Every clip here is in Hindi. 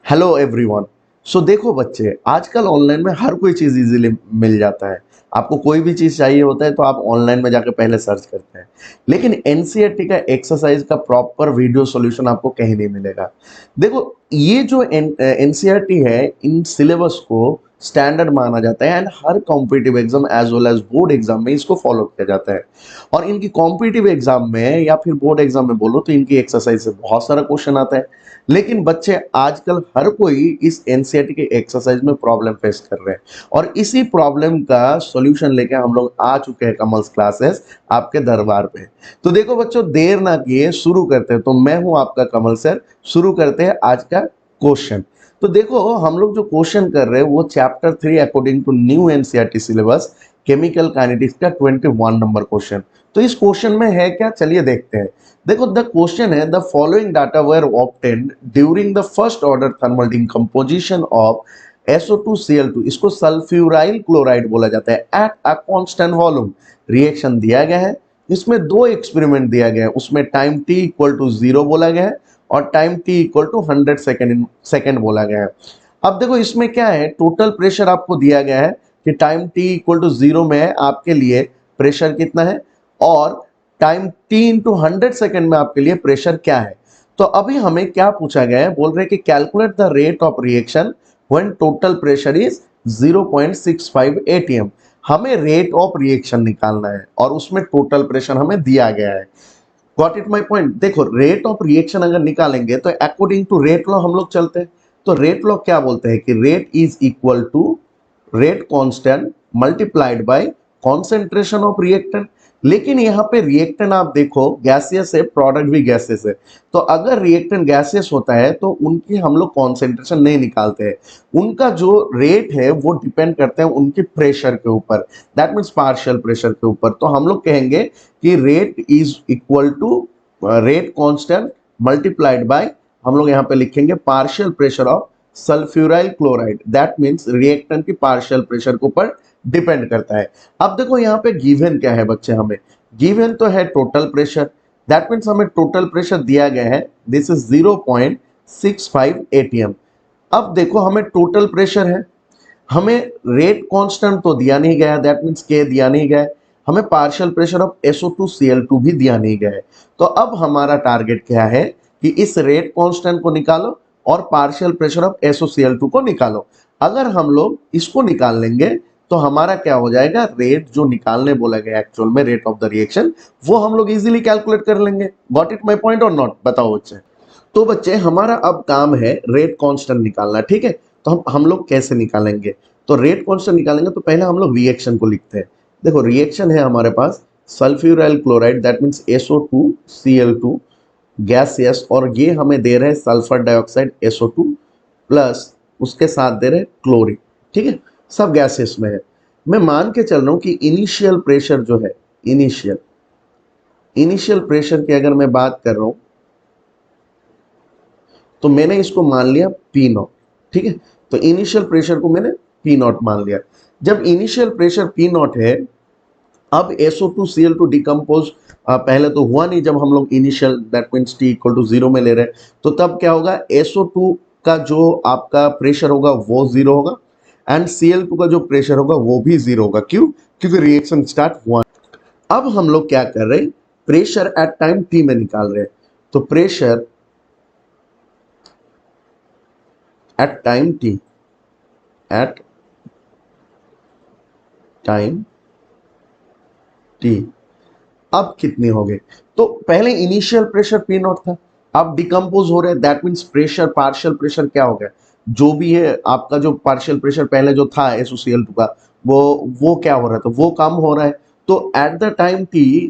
Hello everyone. सो देखो बच्चे, आजकल ऑनलाइन में हर कोई चीज़ इजीली मिल जाता है। आपको कोई भी चीज़ चाहिए होता है तो आप ऑनलाइन में जाके पहले सर्च करते हैं। लेकिन एनसीईआरटी का एक्सरसाइज का प्रॉपर वीडियो सॉल्यूशन आपको कहीं नहीं मिलेगा। देखो, ये जो एनसीईआरटी है, इन सिलेबस को स्टैंडर्ड माना जाता है एंड हर competitive exam as well as board exam में इसको फॉलो किया जाता है। और इनकी कॉम्पिटिटिव एग्जाम में या फिर बोर्ड एग्जाम में बोलो तो इनकी एक्सरसाइज से बहुत सारा क्वेश्चन आता है। लेकिन बच्चे आजकल हर कोई इस एनसीईआरटी के एक्सरसाइज में प्रॉब्लम फेस कर रहे हैं और इसी प्रॉब्लम का सॉल्यूशन लेके हम लोग आ चुके हैं कमल्स क्लासेस आपके दरबार पे। तो देखो बच्चों, देर ना किए शुरू करते हैं। तो मैं हूं आपका कमल सर। शुरू करते हैं आज का क्वेश्चन। तो देखो, हम लोग जो क्वेश्चन कर रहे हैं वो chapter 3 according to new NCERT syllabus chemical kinetics का 21 नंबर क्वेश्चन। तो इस क्वेश्चन में है क्या, चलिए देखते हैं। देखो, द क्वेश्चन है the following data were obtained during the first order thermal decomposition of SO2Cl2। इसको सल्फ्यूराइल क्लोराइड बोला जाता है at a constant volume. Reaction दिया गया है, इसमें दो एक्सपेरिमेंट दिया गया है, उसमें टाइम t इक्वल टू 0 बोला गया है और time t equal to 100 second बोला गया है। अब देखो, इसमें क्या है, टोटल प्रेशर आपको दिया गया है कि टाइम t इक्वल टू 0 में आपके लिए प्रेशर कितना है और टाइम t इंटू 100 सेकेंड में आपके लिए प्रेशर क्या है। तो अभी हमें क्या पूछा गया है, बोल रहे हैं कि calculate the rate of reaction when total pressure is 0.65 atm। हमें रेट ऑफ रिएक्शन निकालना है और उसमें टोटल प्रेशर हमें दिया गया है। Got it my point. देखो, रेट ऑफ रिएक्शन अगर निकालेंगे तो अकॉर्डिंग टू रेट लॉ हम लोग चलते हैं। तो रेट लॉ क्या बोलते हैं कि rate is equal to rate constant multiplied by concentration of reactant. लेकिन यहाँ पे रिएक्टेंट आप देखो गैसियस है, प्रोडक्ट भी गैसियस है। तो अगर रिएक्टेंट गैसियस होता है तो उनकी हम लोग कॉन्सेंट्रेशन नहीं निकालते हैं। उनका जो रेट है वो डिपेंड करते हैं उनके प्रेशर के ऊपर, दैट मीन्स पार्शियल प्रेशर के ऊपर। तो हम लोग कहेंगे कि rate is equal to rate constant multiplied by, हम लोग यहाँ पे लिखेंगे partial pressure of sulfuryl chloride. That means reactant की पार्शियल प्रेशर के ऊपर डिपेंड करता है। अब देखो यहाँ पे गिवन क्या है बच्चे, हमें गिवन तो है टोटल प्रेशर। दैट मीन्स हमें टोटल प्रेशर दिया गया है, दिस इज 0.65 atm। अब देखो, हमें टोटल प्रेशर है, हमें रेट कांस्टेंट तो दिया नहीं गया, दैट मीन्स के दिया नहीं गया, हमें पार्शियल प्रेशर ऑफ SO2Cl2 भी दिया नहीं गया है। तो अब हमारा टारगेट क्या है कि इस रेट कांस्टेंट को निकालो और पार्शियल प्रेशर ऑफ SO2Cl2 को निकालो। अगर हम लोग इसको निकाल लेंगे तो हमारा क्या हो जाएगा, रेट जो निकालने बोला गया एक्चुअल में रेट ऑफ द रिएक्शन, वो हम लोग इजीली कैलकुलेट कर लेंगे। गॉट इट माय पॉइंट और नॉट, बताओ बच्चे। तो बच्चे, हमारा अब काम है रेट कांस्टेंट निकालना, ठीक है। तो हम लोग कैसे निकालेंगे, तो रेट कांस्टेंट निकालेंगे तो पहले हम लोग रिएक्शन को लिखते हैं। देखो, रिएक्शन है हमारे पास sulphuryl chloride that means SO2Cl2 gaseous, और ये हमें दे रहे हैं सल्फर डाइऑक्साइड SO2 प्लस उसके साथ दे रहे हैं क्लोरीन, ठीक है। सब गैसेस में है। मैं मान के चल रहा हूं कि इनिशियल प्रेशर जो है, इनिशियल प्रेशर की अगर मैं बात कर रहा हूं तो मैंने इसको मान लिया P0, ठीक है। तो इनिशियल प्रेशर को मैंने P0 मान लिया। जब इनिशियल प्रेशर P0 है, अब SO2Cl2 डिकम्पोज पहले तो हुआ नहीं जब हम लोग initial that means t equal to 0 में ले रहे हैं। तो तब क्या होगा, SO2 का जो आपका प्रेशर होगा वो 0 होगा एंड Cl2 का जो प्रेशर होगा वो भी 0 होगा। क्यों? क्योंकि रिएक्शन स्टार्ट हुआ। अब हम लोग क्या कर रहे हैं, प्रेशर एट टाइम t में निकाल रहे हैं। तो pressure at time t, at time t अब कितने हो गए, तो पहले इनिशियल प्रेशर P0 था, अब डिकम्पोज हो रहे हैं, that means pressure, partial pressure क्या हो गया, जो भी है आपका जो पार्शियल प्रेशर पहले जो था SOCl2 का, वो क्या हो रहा है, तो वो कम हो रहा है। तो at the time t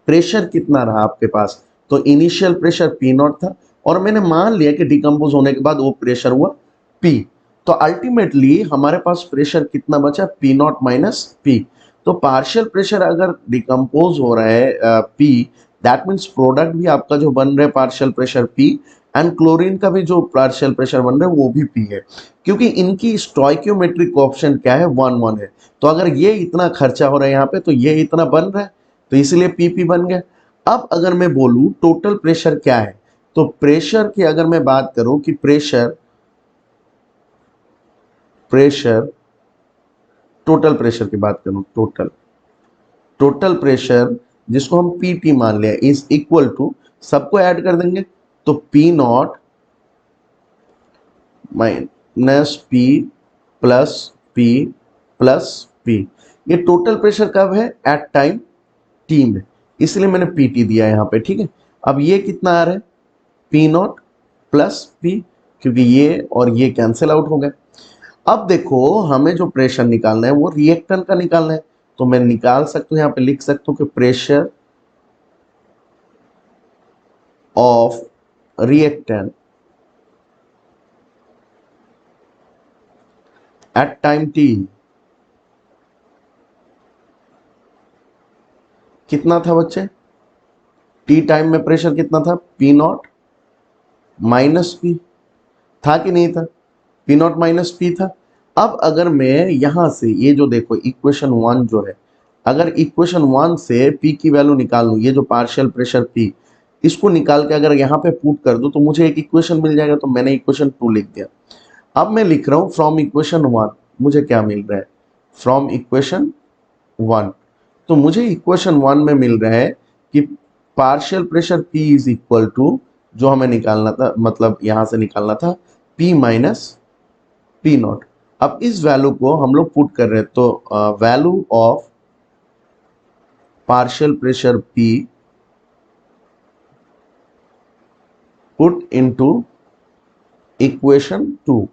pressure कितना रहा आपके पास, तो इनिशियल प्रेशर P0 था और मैंने मान लिया कि डिकम्पोज होने के बाद वो प्रेशर हुआ P। तो अल्टीमेटली हमारे पास प्रेशर कितना बचा, P0 माइनस P। तो पार्शियल प्रेशर अगर डिकम्पोज हो रहा है P, दैट मीन्स प्रोडक्ट भी आपका जो बन रहा है partial pressure P and chlorine का भी जो पार्शियल प्रेशर बन रहा है वो भी P है, क्योंकि इनकी स्टोइकियोमेट्रिक कोएफिशिएंट क्या है, 1 है। तो अगर ये इतना खर्चा हो रहा है यहाँ पे तो ये इतना बन रहा है, तो इसलिए PP बन गया। अब अगर मैं बोलूं टोटल प्रेशर क्या है, तो प्रेशर की अगर मैं बात करूं कि प्रेशर प्रेशर, टोटल प्रेशर की बात करूं, टोटल प्रेशर जिसको हम पीटी मान लिया इज इक्वल टू, सबको ऐड कर देंगे तो P not minus P plus P plus P. ये टोटल प्रेशर कब है? एट टाइम टी में, इसलिए मैंने पीटी दिया यहाँ पे, ठीक है। अब ये कितना आ रहा है? पी नॉट प्लस पी, क्योंकि ये और ये कैंसिल आउट हो गए। अब देखो हमें जो प्रेशर निकालना है वो रिएक्टेंट का निकालना है, तो मैं निकाल सकता हूं, यहाँ पे लिख सकता हूं कि pressure of reactant eight time T कितना था बच्चे? टी टाइम में प्रेशर कितना था? पी नॉट माइनस पी, था कि नहीं था? पी नॉट माइनस पी था। अब अगर मैं यहां से ये जो देखो इक्वेशन 1 जो है, अगर इक्वेशन 1 से पी की वैल्यू निकाल लूं, ये जो पार्शियल प्रेशर पी, इसको निकाल के अगर यहाँ पे पुट कर दूं तो मुझे एक इक्वेशन मिल जाएगा, तो मैंने इक्वेशन 2 लिख दिया। अब मैं लिख रहा हूं फ्रॉम इक्वेशन 1 मुझे क्या मिल रहा है? फ्रॉम इक्वेशन 1, तो मुझे इक्वेशन 1 में मिल रहा है कि partial pressure P is equal to, जो हमें निकालना था, मतलब यहां से निकालना था, P माइनस P नॉट। अब इस वैल्यू को हम लोग पुट कर रहे हैं, तो value of partial pressure P put into equation 2।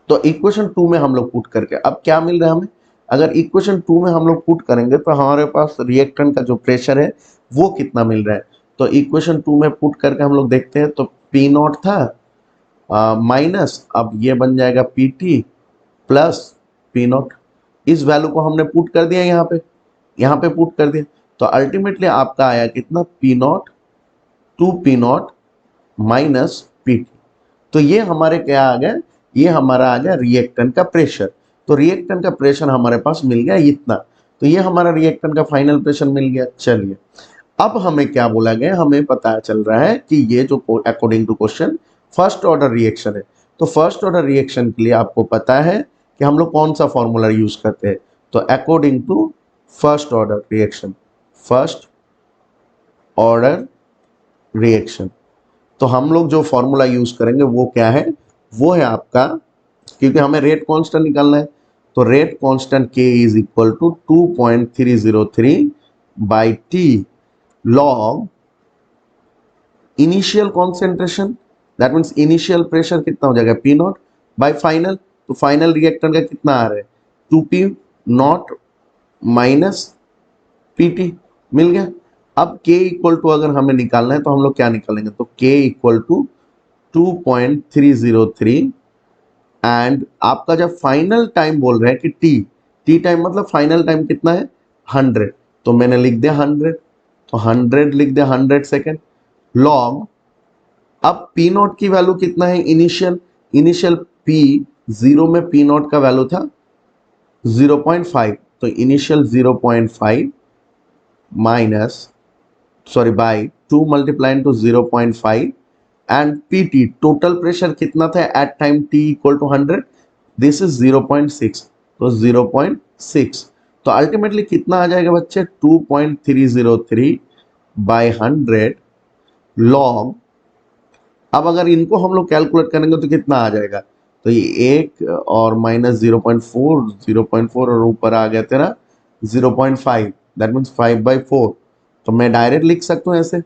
तो इक्वेशन 2 में हम लोग पुट करके अब क्या मिल रहा है हमें? अगर इक्वेशन 2 में हम लोग पुट करेंगे तो हमारे पास रिएक्टेंट का जो प्रेशर है वो कितना मिल रहा है। तो इक्वेशन 2 में पुट करके हम लोग देखते हैं, तो पी नॉट था माइनस, अब ये बन जाएगा P T plus P not. इस वैल्यू को हमने पुट कर दिया यहाँ पे पुट कर दिया, तो अल्टीमेटली आपका आया कितना? P not, 2 P not minus P T. तो ये हमारे क्या आ गया? ये हमारा आ गया रिएक्टेंट का प्रेशर। तो रिएक्टेंट का प्रेशर हमारे पास मिल गया इतना, तो ये हमारा रिएक्टेंट का फाइनल प्रेशर मिल गया। चलिए अब हमें क्या बोला गया? हमें पता चल रहा है कि ये जो according to question first order reaction है, तो फर्स्ट ऑर्डर रिएक्शन के लिए आपको पता है कि हम लोग कौन सा फॉर्मूला यूज करते हैं। तो according to first order reaction, first order reaction, तो हम लोग जो फॉर्मूला यूज करेंगे वो क्या है? वो है आपका, क्योंकि हमें रेट कांस्टेंट निकालना है, तो rate constant K is equal to 2.303 by T log initial concentration, that means initial pressure कितना हो जाएगा? पी नॉट बाई फाइनल, तो फाइनल रिएक्टेंट का कितना आ रहा है? 2p नॉट माइनस पीटी, मिल गया। अब K इक्वल टू अगर हमें निकालना है तो हम लोग क्या निकालेंगे? तो K इक्वल टू 2.303 एंड आपका जब फाइनल टाइम बोल रहे हैं कि टी टाइम मतलब फाइनल टाइम कितना है? 100, तो मैंने लिख दिया 100, तो 100 लिख दिया 100 सेकेंड लॉग। अब पी नॉट की वैल्यू कितना है? इनिशियल पी जीरो में पी नॉट का वैल्यू था 0.5, तो initial 0.5 minus by 2 multiply into 0.5 and PT total pressure कितना था at time T equal to 100, this is 0.6, तो 0.6, तो अल्टीमेटली कितना आ जाएगा बच्चे? 2.303 बाई 100 लॉग। अब अगर इनको हम लोग कैलकुलेट करेंगे तो कितना आ जाएगा? तो ये एक और माइनस 0.4 और ऊपर आ गया तेरा 0.5, दैट मीन्स 5/4, तो मैं डायरेक्ट लिख सकता हूँ ऐसे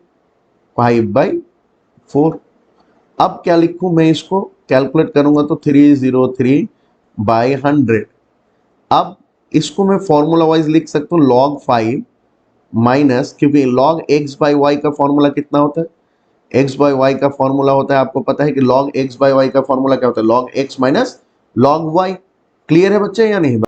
5/4। अब क्या लिखूं मैं? इसको कैलकुलेट करूंगा तो 303 बाई 100। अब इसको मैं फॉर्मूला वाइज लिख सकता हूँ log 5 माइनस, क्योंकि log x बाई वाई का फॉर्मूला कितना होता है? x बाई वाई का फॉर्मूला होता है, आपको पता है कि log x बाई वाई का फॉर्मूला क्या होता है? log x minus log y। Clear है बच्चे या नहीं?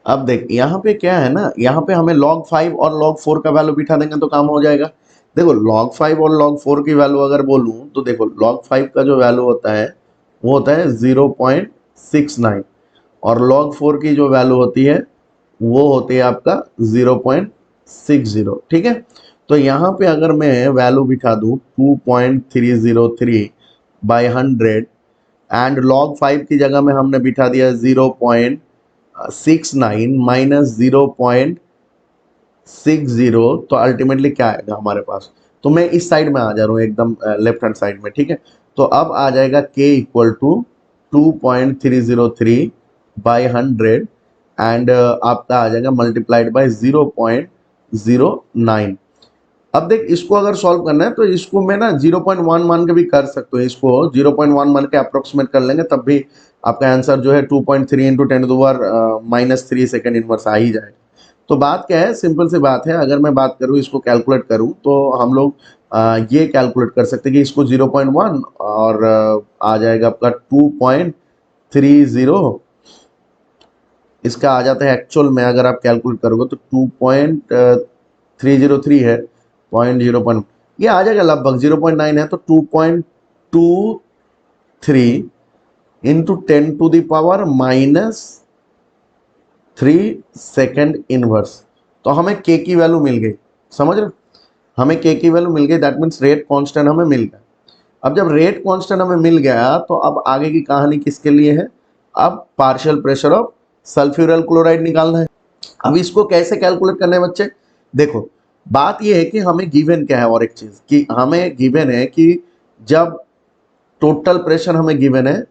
अब देख यहाँ पे क्या है ना, यहाँ पे हमें log 5 और log 4 का वैल्यू बिठा देंगे तो काम हो जाएगा। देखो log 5 और log 4 की वैल्यू अगर बोलूं तो देखो log 5 का जो वैल्यू होता है वो होता है 0.69 और log 4 की जो वैल्यू होती है वो होती है आपका 0.60, ठीक है। तो यहाँ पे अगर मैं वैल्यू बिठा दूं 2.303 बाई 100 एंड log 5 की जगह में हमने बिठा दिया 0.69 माइनस 0.60, तो अल्टीमेटली क्या आएगा हमारे पास। तो मैं इस साइड में आ जा रहा हूँ एकदम लेफ्ट हैंड साइड में, ठीक है। तो अब आ जाएगा k equal to 2.303 by 100 and आपका आ जाएगा मल्टीप्लाइड बाय 0.09। अब देख, इसको अगर सॉल्व करना है तो इसको मैं ना 0.1 मान के भी कर सकते हो, इसको 0.1 मान के अप्रोक्सीमेट कर लेंगे तब भी आपका आंसर जो है 2.3 इंटू 10⁻³ सेकेंड इनवर्स आ ही जाएगा। तो बात क्या है, सिंपल सी बात है, अगर मैं बात करूँ इसको कैलकुलेट करूँ तो हम लोग ये कैलकुलेट कर सकते हैं कि इसको 0.1 और आ जाएगा आपका 2.30, इसका आ जाता है एक्चुअल में अगर आप कैलकुलेट करोगे तो 2.303 है, 0.0 ये आ जाएगा लगभग 0.9 है, तो 2.23 इंटू 10⁻³ सेकेंड इनवर्स। तो हमें के की वैल्यू मिल गई, समझ रहे, हमें के की वैल्यू मिल गई, दैट मीन्स रेट कांस्टेंट हमें मिल गया। अब जब रेट कांस्टेंट हमें मिल गया तो अब आगे की कहानी किसके लिए है, अब पार्शियल प्रेशर ऑफ सल्फ्यूरल क्लोराइड निकालना है। अब इसको कैसे कैलकुलेट करना है बच्चे, देखो बात यह है कि हमें गिवन क्या है, और एक चीज कि हमें गिवन है कि जब टोटल प्रेशर हमें गिवन है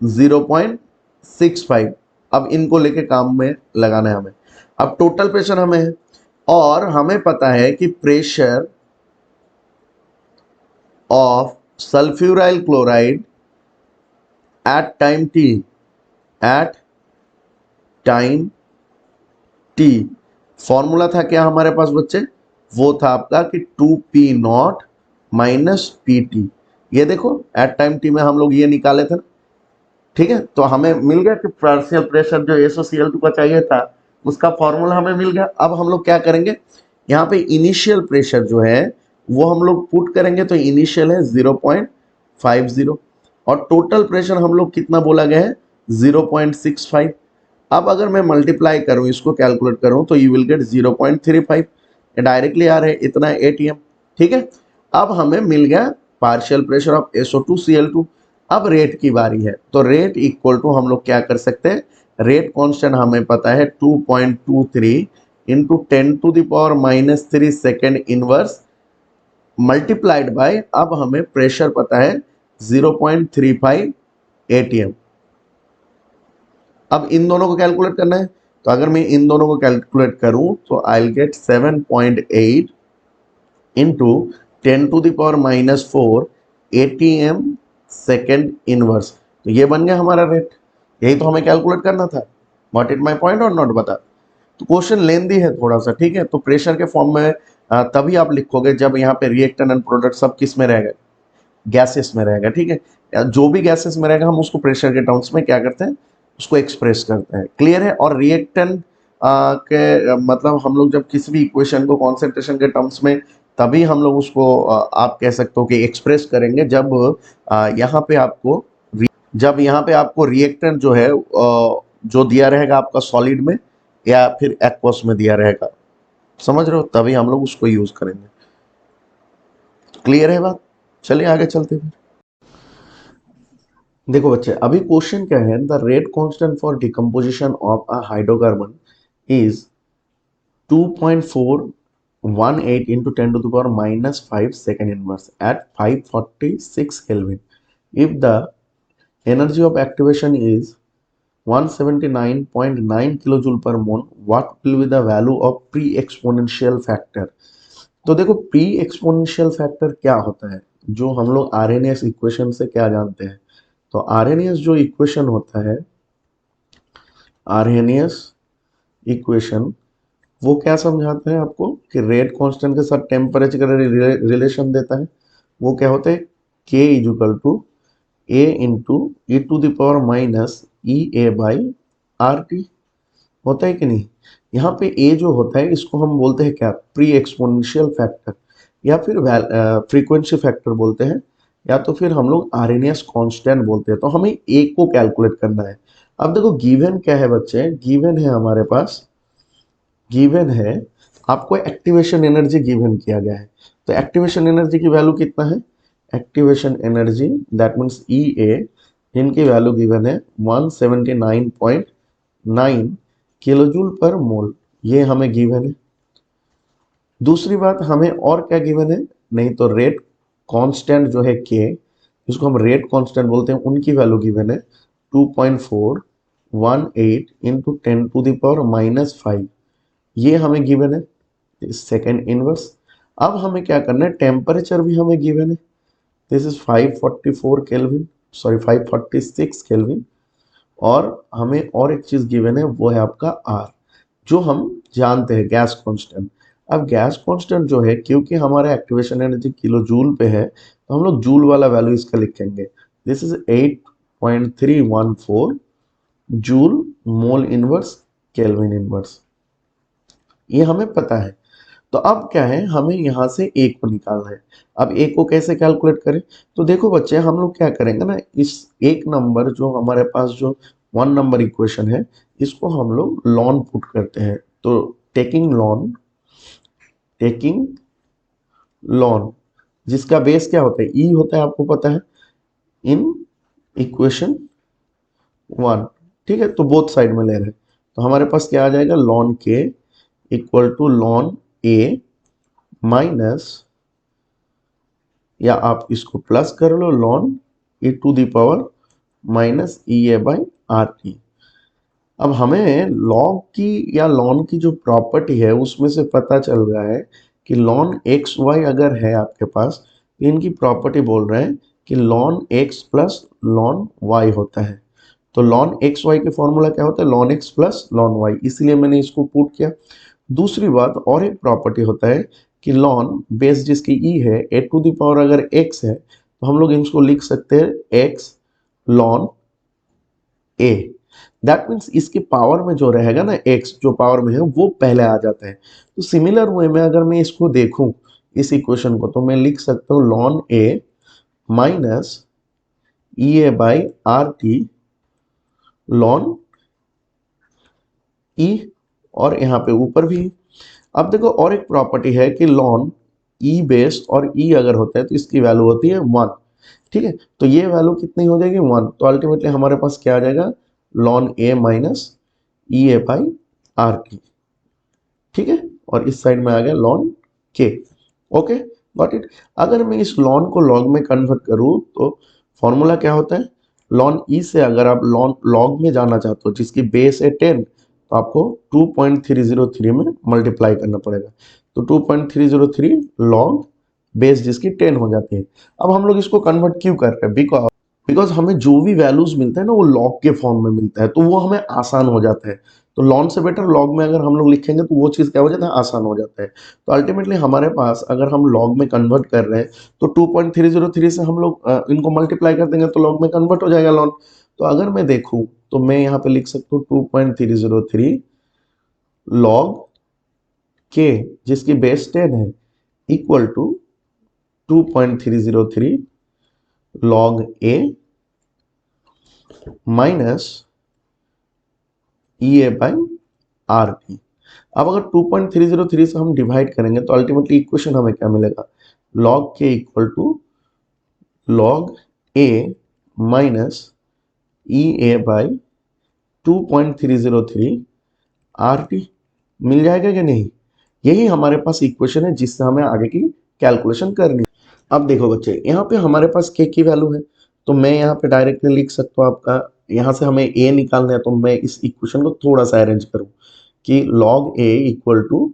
0.65, अब इनको लेके काम में लगाना है हमें। अब टोटल प्रेशर हमें है और हमें पता है कि pressure of sulfuryl chloride at time T, formula था क्या हमारे पास बच्चे, वो था आपका कि 2P0 माइनस PT। ये देखो एट टाइम टी में हम लोग ये निकाले थे, ठीक है। तो हमें मिल गया कि पार्शियल प्रेशर जो SOCl2 का चाहिए था उसका फॉर्मूला हमें मिल गया। अब हम लोग क्या करेंगे, यहाँ पे इनिशियल प्रेशर जो है वो हम लोग पुट करेंगे, तो इनिशियल है 0.50 और टोटल प्रेशर हम लोग कितना बोला गया है 0.65। अब अगर मैं मल्टीप्लाई करूं, इसको कैलकुलेट करूं तो यू विल गेट 0.35, डायरेक्टली आ रहे इतना ATM, ठीक है। अब हमें मिल गया पार्शियल प्रेशर ऑफ SO2Cl2। अब रेट की बारी है, तो रेट इक्वल टू हम लोग क्या कर सकते हैं, रेट कांस्टेंट हमें पता है 2.23 into 10⁻³ second inverse multiplied by, अब हमें प्रेशर पता है 0.35 ATM। अब इन दोनों को कैलकुलेट करना है, तो अगर मैं इन दोनों को कैलकुलेट करूं तो I will gate 7.8 into 10⁻⁻4 ATM second inverse. तो ये बन गया हमारा रेट, यही तो हमें कैलकुलेट करना था। व्हाट इट माई पॉइंट और नॉट, बता। तो क्वेश्चन लेंदी है थोड़ा सा, ठीक है। तो प्रेशर के फॉर्म में तभी आप लिखोगे जब यहाँ पे रिएक्टेंट एंड प्रोडक्ट सब किस में रहेगा, गैसेस में रहेगा, ठीक है। जो भी गैसेस में रहेगा हम उसको प्रेशर के टर्म्स में क्या करते हैं, उसको एक्सप्रेस करते हैं, क्लियर है। और रिएक्टेंट के मतलब हम लोग जब किसी भी इक्वेशन को कॉन्सेंट्रेशन के टर्म्स में तभी हम लोग उसको आप कह सकते हो कि एक्सप्रेस करेंगे जब यहाँ पे आपको रिएक्टेंट जो है जो दिया रहेगा आपका सॉलिड में या फिर एक्वस में दिया रहेगा, समझ रहे हो, तभी हम लोग उसको यूज करेंगे, क्लियर है बात। चलिए आगे चलते हैं। देखो बच्चे, अभी क्वेश्चन क्या है, the rate constant for decomposition of a hydrocarbon is 2.418 into 10⁻⁻5 second inverse at 546 Kelvin. If the energy of activation is 179.9 kilojoule per mole, what will be the value of pre-exponential factor? तो देखो प्री एक्सपोनेंशियल फैक्टर क्या होता है, जो हम लोग आरएनएस इक्वेशन से क्या जानते हैं। तो आरएनएस जो इक्वेशन होता है, आरएनएस इक्वेशन वो क्या समझाता है आपको कि रेट कांस्टेंट के साथ टेम्परेचर का रिलेशन देता है। वो क्या होता है, K equal to A into e⁻⁻ होता है कि नहीं। यहाँ पे A जो होता है इसको हम बोलते हैं क्या, प्री एक्सपोनेंशियल फैक्टर या फिर फ्रीक्वेंसी फैक्टर बोलते हैं, या तो फिर हम लोग आरएनएस कांस्टेंट बोलते हैं। तो हमें A को कैलकुलेट करना है। अब देखो गिवन क्या है बच्चे, गिवन है हमारे पास, गिवन है आपको एक्टिवेशन एनर्जी गिवन किया गया है। तो एक्टिवेशन एनर्जी की वैल्यू कितना है, activation energy that means EA इनकी वैल्यू गिवन है 179.9 किलोजूल पर मोल, ये हमें गिवन है। दूसरी बात हमें और क्या गिवन है, नहीं तो रेट कांस्टेंट जो है के, इसको हम रेट कांस्टेंट बोलते हैं, उनकी वैल्यू गिवन है 2.418 इंटू 10⁻⁻5, ये हमें गिवन है सेकेंड इनवर्स। अब हमें क्या करना है, टेम्परेचर भी हमें गिवन है, this is 544 kelvin, sorry 546 kelvin. और हमें और एक चीज गिवन है, वो है आपका आर, जो हम जानते हैं गैस कांस्टेंट। अब गैस कांस्टेंट जो है, क्योंकि हमारा एक्टिवेशन एनर्जी किलो जूल पे है, तो हम लोग जूल वाला वैल्यू इसका लिखेंगे, this is 8.314 joule mole inverse kelvin inverse, ये हमें पता है। तो अब क्या है, हमें यहाँ से ए को निकालना है। अब ए को कैसे कैलकुलेट करें, तो देखो बच्चे हम लोग क्या करेंगे ना, इस एक नंबर जो हमारे पास जो 1 नंबर इक्वेशन है, इसको हम लोग लॉन पुट करते हैं। तो टेकिंग लॉन जिसका बेस क्या होता है, ई होता है, आपको पता है, इन इक्वेशन 1, ठीक है। तो बोथ साइड में ले रहे हैं, तो हमारे पास क्या आ जाएगा, ln K equal to ln A minus, या आप इसको प्लस कर लो, ln e to the power minus E A by R T. अब हमें लॉग की या लॉन की जो प्रॉपर्टी है उसमें से पता चल रहा है कि लॉन एक्स वाई अगर है आपके पास, तो इनकी प्रॉपर्टी बोल रहे हैं कि ln x plus ln y होता है। तो लॉन एक्स वाई के फॉर्मूला क्या होता है, ln x plus ln y, इसलिए मैंने इसको पुट किया। दूसरी बात और एक प्रॉपर्टी होता है कि लॉन बेस जिसकी ई है, ए टू द पावर अगर एक्स है, तो हम लोग इसको लिख सकते हैं x lawn A. That means इसकी पावर में जो रहेगा ना, एक्स जो पावर में है वो पहले आ जाता है। तो सिमिलर वे में अगर मैं इसको देखूं इस इक्वेशन को, तो मैं लिख सकता हूँ ln A minus E A by R T ln E, और यहाँ पे ऊपर भी। अब देखो और एक प्रॉपर्टी है कि लॉन ई बेस और ई अगर होता है तो इसकी वैल्यू होती है 1, ठीक है। तो ये वैल्यू कितनी हो जाएगी, 1। तो अल्टीमेटली हमारे पास क्या आ जाएगा, lawn A minus E A by R T, ठीक है। और इस साइड में आ गया लॉन के। Okay, got it. अगर मैं इस लॉन को लॉग में कन्वर्ट करूं तो फॉर्मूला क्या होता है, लॉन ई से अगर आप लॉन लॉग में जाना चाहते हो जिसकी बेस है 10, तो आपको 2.303 में मल्टीप्लाई करना पड़ेगा। तो 2.303 लॉग बेस जिसकी 10 हो जाती है। अब हम लोग इसको कन्वर्ट क्यों कर रहे हैं, बिकॉज हमें जो भी वैल्यूज मिलता है ना वो लॉग के फॉर्म में मिलता है, तो वो हमें आसान हो जाता है। तो लॉन से बेटर लॉग में अगर हम लोग लिखेंगे तो वो चीज़ क्या हो जाता है, आसान हो जाता है। तो अल्टीमेटली हमारे पास अगर हम लॉग में कन्वर्ट कर रहे हैं, तो 2.303 से हम लोग इनको मल्टीप्लाई कर देंगे तो लॉग में कन्वर्ट हो जाएगा लॉन। तो अगर मैं देखूं तो मैं यहाँ पे लिख सकता हूँ 2.303 लॉग के जिसकी बेस 10 है equal to 2.303 log A minus E A by R T. अब अगर 2.303 से हम डिवाइड करेंगे तो अल्टीमेटली इक्वेशन हमें क्या मिलेगा, log K equal to log A minus E A by 2.303 R T, मिल जाएगा कि नहीं। यही हमारे पास इक्वेशन है जिससे हमें आगे की कैलकुलेशन करनी है। अब देखो बच्चे, यहाँ पे हमारे पास के की वैल्यू है, तो मैं यहाँ पे डायरेक्टली लिख सकता हूँ, आपका यहाँ से हमें ए निकालना है, तो मैं इस इक्वेशन को थोड़ा सा अरेंज करूँ कि log a equal to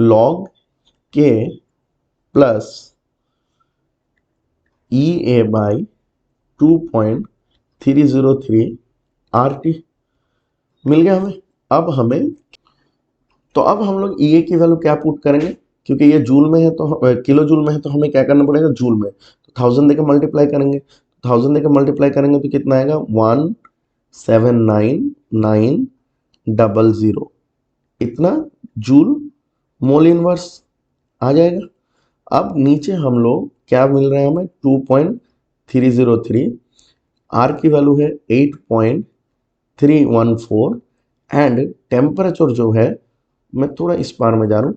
log k plus E A by 2.303 R T, मिल गया हमें। अब हम लोग ई ए की वैल्यू क्या पुट करेंगे, क्योंकि ये जूल में है तो किलो जूल में है, तो हमें क्या करना पड़ेगा, जूल में। तो 1000 देकर मल्टीप्लाई करेंगे, 1000 देकर मल्टीप्लाई करेंगे तो कितना आएगा, 179,900, इतना जूल मोल इनवर्स आ जाएगा। अब नीचे हम लोग क्या मिल रहा है हमें, 2.303, आर की वैल्यू है 8.314, एंड टेम्परेचर जो है, मैं थोड़ा इस बार में जा रहा हूँ,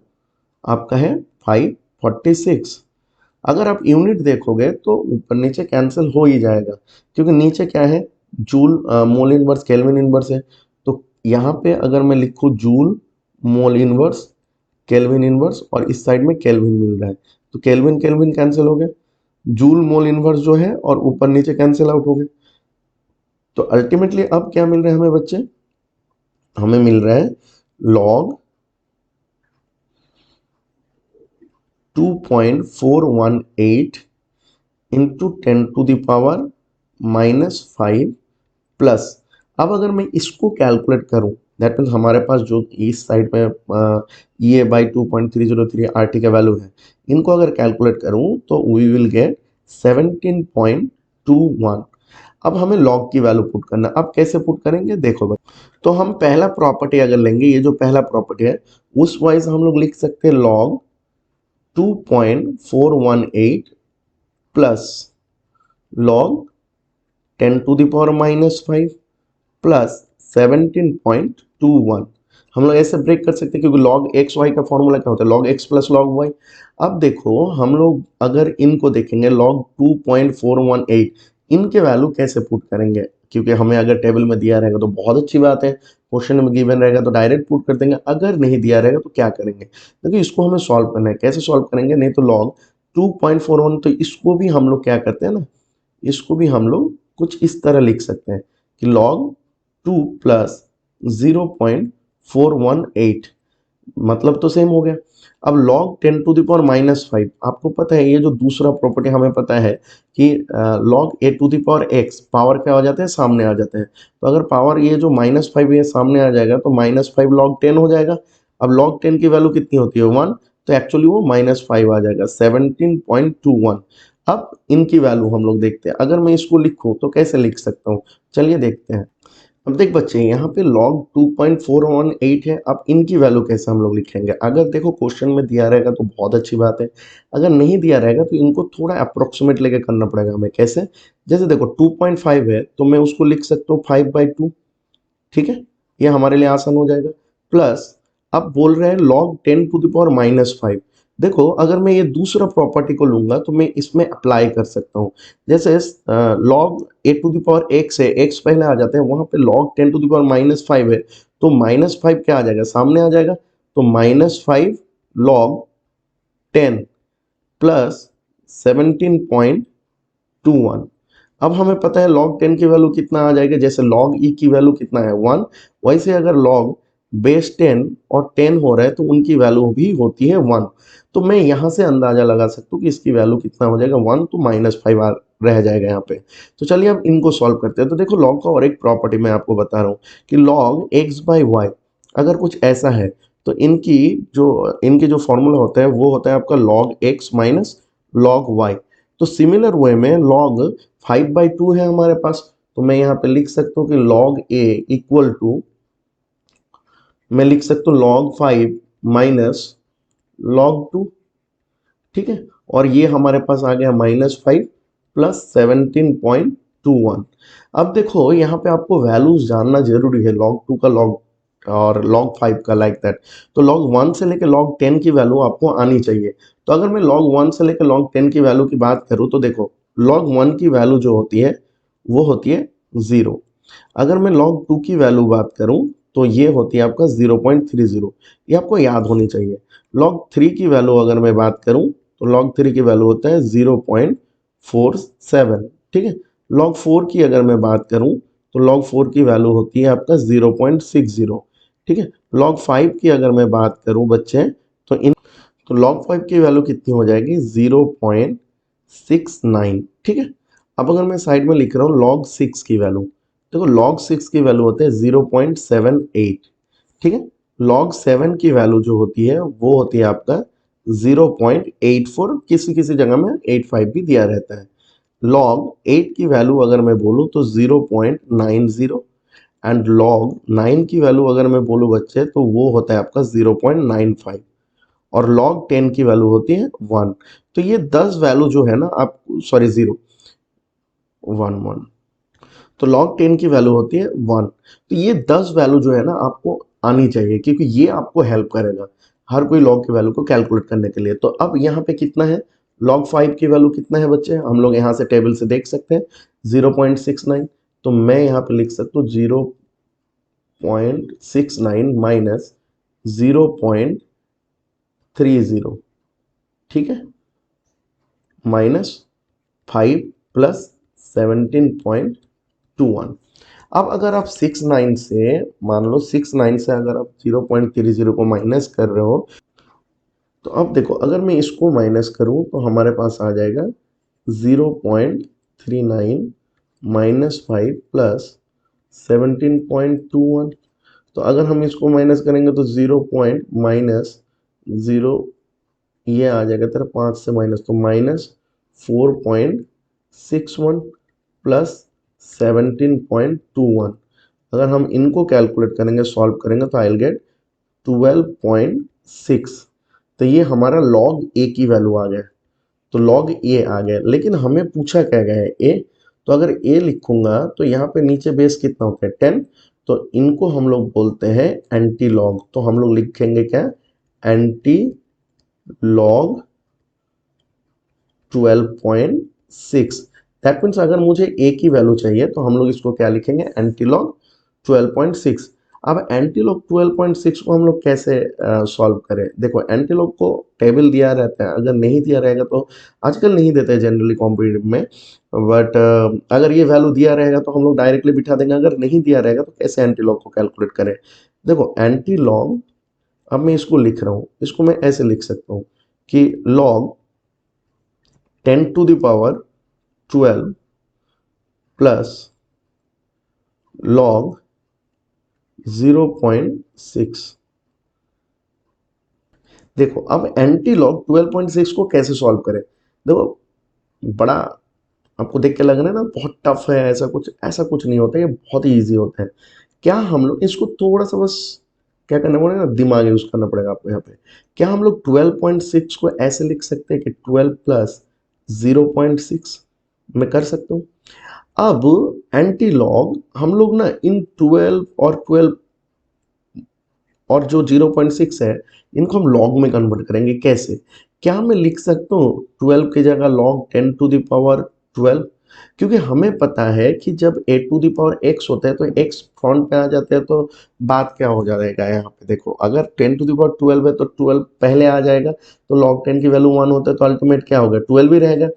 आपका है 546। अगर आप यूनिट देखोगे तो ऊपर नीचे कैंसिल हो ही जाएगा, क्योंकि नीचे क्या है, joule mole inverse kelvin inverse है। तो यहाँ पे अगर मैं लिखूँ joule mole inverse kelvin inverse और इस साइड में केल्विन मिल रहा है, तो केल्विन केल्विन कैंसिल हो गया, जूल मोल इनवर्स जो है और ऊपर नीचे कैंसिल आउट हो गए। तो अल्टीमेटली अब क्या मिल रहा है हमें बच्चे, हमें मिल रहा है लॉग 2.418 इंटू 10⁻⁻5 प्लस, अब अगर मैं इसको कैलकुलेट करूं, दैट मीन्स हमारे पास जो इस साइड में ये बाई 2.303 आर टी का वैल्यू है, इनको अगर कैलकुलेट करूं तो वी विल गेट 17.21। अब हमें लॉग की वैल्यू पुट करना, अब कैसे पुट करेंगे देखो भाई। तो हम पहला प्रॉपर्टी अगर लेंगे, ये जो पहला प्रॉपर्टी है उस वाइज हम लोग लिख सकते हैं लॉग 2.418 प्लस log 10⁻⁻5 प्लस 17.21। हम लोग ऐसे ब्रेक कर सकते हैं क्योंकि log एक्स वाई का फॉर्मूला क्या होता है, log x plus log y। अब देखो हम लोग अगर इनको देखेंगे log 2.418, इनके वैल्यू कैसे पुट करेंगे, क्योंकि हमें अगर टेबल में दिया रहेगा तो बहुत अच्छी बात है, क्वेश्चन में गिवन रहेगा तो डायरेक्ट पुट कर देंगे, अगर नहीं दिया रहेगा तो क्या करेंगे, देखो इसको हमें सॉल्व करना है। कैसे सॉल्व करेंगे, नहीं तो log 2.41, तो इसको भी हम लोग क्या करते हैं ना, इसको भी हम लोग कुछ इस तरह लिख सकते हैं कि log 2 प्लस 0.418, मतलब तो सेम हो गया। अब log 10⁻⁻5, आपको पता है ये जो दूसरा प्रॉपर्टी हमें पता है कि log a⁻x पावर क्या हो जाते हैं, सामने आ जाते हैं। तो अगर पावर ये जो -5 ये सामने आ जाएगा तो -5 log 10 हो जाएगा। अब log 10 की वैल्यू कितनी होती है, 1, तो एक्चुअली वो -5 आ जाएगा, 17.21। अब इनकी वैल्यू हम लोग देखते हैं, अगर मैं इसको लिखूं तो कैसे लिख सकता हूँ, चलिए देखते हैं। अब देख बच्चे यहाँ पे log 2.418 है, अब इनकी वैल्यू कैसे हम लोग लिखेंगे, अगर देखो क्वेश्चन में दिया रहेगा तो बहुत अच्छी बात है, अगर नहीं दिया रहेगा तो इनको थोड़ा अप्रोक्सीमेट लेके करना पड़ेगा हमें। कैसे, जैसे देखो 2.5 है तो मैं उसको लिख सकता हूँ 5/2, ठीक है, ये हमारे लिए आसान हो जाएगा। प्लस अब बोल रहे हैं log 10⁻⁻5, देखो अगर मैं ये दूसरा प्रॉपर्टी को लूंगा तो मैं इसमें अप्लाई कर सकता हूँ। जैसे log a⁻x है, x पहले आ जाते हैं, वहां पे log 10⁻⁻5 है, तो -5 क्या आ जाएगा, सामने आ जाएगा, तो -5 log 10 प्लस 17.21। अब हमें पता है log 10 की वैल्यू कितना आ जाएगा, जैसे log e की वैल्यू कितना है 1, वैसे अगर log बेस 10 और 10 हो रहा है तो उनकी वैल्यू भी होती है 1। तो मैं यहाँ से अंदाजा लगा सकता हूँ कि इसकी वैल्यू कितना हो जाएगा, 1, तो -5 रह जाएगा यहाँ पे। तो चलिए अब इनको सॉल्व करते हैं। तो देखो log का और एक प्रॉपर्टी मैं आपको बता रहा हूँ कि log x/y अगर कुछ ऐसा है तो इनकी जो फॉर्मूला होता है वो होता है आपका log x minus log y। तो सिमिलर वे में log 5/2 है हमारे पास, तो मैं यहाँ पे लिख सकता हूँ कि log a इक्वल टू, मैं लिख सकता हूँ log 5 माइनस log 2, ठीक है, और ये हमारे पास आ गया -5 प्लस 17.21। अब देखो यहाँ पे आपको वैल्यूज जानना जरूरी है, log 2 का log और log 5 का, लाइक दैट। तो log 1 से लेकर log 10 की वैल्यू आपको आनी चाहिए। तो अगर मैं log 1 से लेकर log 10 की वैल्यू की बात करूँ तो देखो log 1 की वैल्यू जो होती है वो होती है 0। अगर मैं log 2 की वैल्यू बात करूं तो ये होती है आपका 0.30, ये आपको याद होनी चाहिए। log 3 की वैल्यू अगर मैं बात करूं तो log 3 की वैल्यू होता है 0.47, ठीक है। log 4 की अगर मैं बात करूं तो log 4 की वैल्यू होती है आपका 0.60, ठीक है। log 5 की अगर मैं बात करूं बच्चे तो log 5 की वैल्यू कितनी हो जाएगी, 0.69, ठीक है। अब अगर मैं साइड में लिख रहा हूँ log 6 की वैल्यू, देखो log 6 की वैल्यू होते हैं 0.78, ठीक है। log 7 की वैल्यू जो होती है वो होती है आपका 0.84, किसी किसी जगह में 85 भी दिया रहता है। log 8 की वैल्यू अगर मैं बोलूँ तो 0.90, एंड log 9 की वैल्यू अगर मैं बोलूँ बच्चे तो वो होता है आपका 0.95, और log 10 की वैल्यू होती है 1। तो ये 10 वैल्यू जो है ना आप, सॉरी 0 1 1, तो log 10 की वैल्यू होती है 1। तो ये 10 वैल्यू जो है ना आपको आनी चाहिए, क्योंकि ये आपको हेल्प करेगा हर कोई log की वैल्यू को कैलकुलेट करने के लिए। तो अब यहाँ पे कितना है, log 5 की वैल्यू कितना है बच्चे, हम लोग यहाँ से टेबल से देख सकते हैं 0.69। तो मैं यहाँ पे लिख सकता हूँ 0.69 माइनस 0.30, ठीक है, माइनस 5 प्लस 17.21। अब अगर आप 69 से, मान लो 69 से अगर आप 0.30 को माइनस कर रहे हो, तो अब देखो अगर मैं इसको माइनस करूं तो हमारे पास आ जाएगा 0.39 माइनस 5 प्लस 17.21। तो अगर हम इसको माइनस करेंगे तो 0 पॉइंट माइनस 0, ये आ जाएगा तेरा 5 से माइनस, तो माइनस 4.61 प्लस 17.21। अगर हम इनको कैलकुलेट करेंगे, सॉल्व करेंगे, तो आई विल गेट 12.6। तो ये हमारा लॉग ए की वैल्यू आ गया, तो लॉग ए आ गया। लेकिन हमें पूछा क्या गया है, ए। तो अगर ए लिखूंगा तो यहाँ पे नीचे बेस कितना होता है 10, तो इनको हम लोग बोलते हैं एंटी लॉग। तो हम लोग लिखेंगे क्या, एंटी लॉग 12.6। दैट मीन्स अगर मुझे ए की वैल्यू चाहिए तो हम लोग इसको क्या लिखेंगे, एंटीलॉग 12.6। अब एंटीलॉग 12.6 को हम लोग कैसे सॉल्व करें। देखो एंटीलॉग को टेबल दिया रहता है, अगर नहीं दिया रहेगा तो आजकल नहीं देते हैं जनरली कॉम्पिटिटिव में, बट अगर ये वैल्यू दिया रहेगा तो हम लोग डायरेक्टली बिठा देंगे। अगर नहीं दिया रहेगा तो कैसे एंटीलॉग को कैलकुलेट करें। देखो एंटीलॉग, अब मैं इसको लिख रहा हूँ, इसको मैं ऐसे लिख सकता हूँ कि log 10 to the power 12 plus log 0.6। देखो अब एंटी लॉग 12.6 को कैसे सॉल्व करें। देखो बड़ा आपको देख के लग रहा है ना बहुत टफ है, ऐसा कुछ नहीं होता, ये बहुत ही ईजी होता है। क्या हम लोग इसको थोड़ा सा बस क्या करना पड़ेगा, दिमाग यूज करना पड़ेगा आपको यहाँ पे। क्या हम लोग 12.6 को ऐसे लिख सकते हैं कि 12 प्लस 0.6, मैं कर सकता हूँ। अब एंटी लॉग हम लोग ना इन 12 और 12 और जो 0.6 है, इनको हम लॉग में कन्वर्ट करेंगे। कैसे, क्या मैं लिख सकता हूँ 12 की जगह लॉग 10 टू द पावर 12, क्योंकि हमें पता है कि जब a to the power x होता है तो x फ्रंट पे आ जाते हैं, तो बात क्या हो जाएगा यहाँ पे। देखो अगर 10 टू द पावर 12 है तो 12 पहले आ जाएगा, तो लॉग 10 की वैल्यू 1 होता है, तो अल्टीमेट क्या होगा 12 ही रहेगा।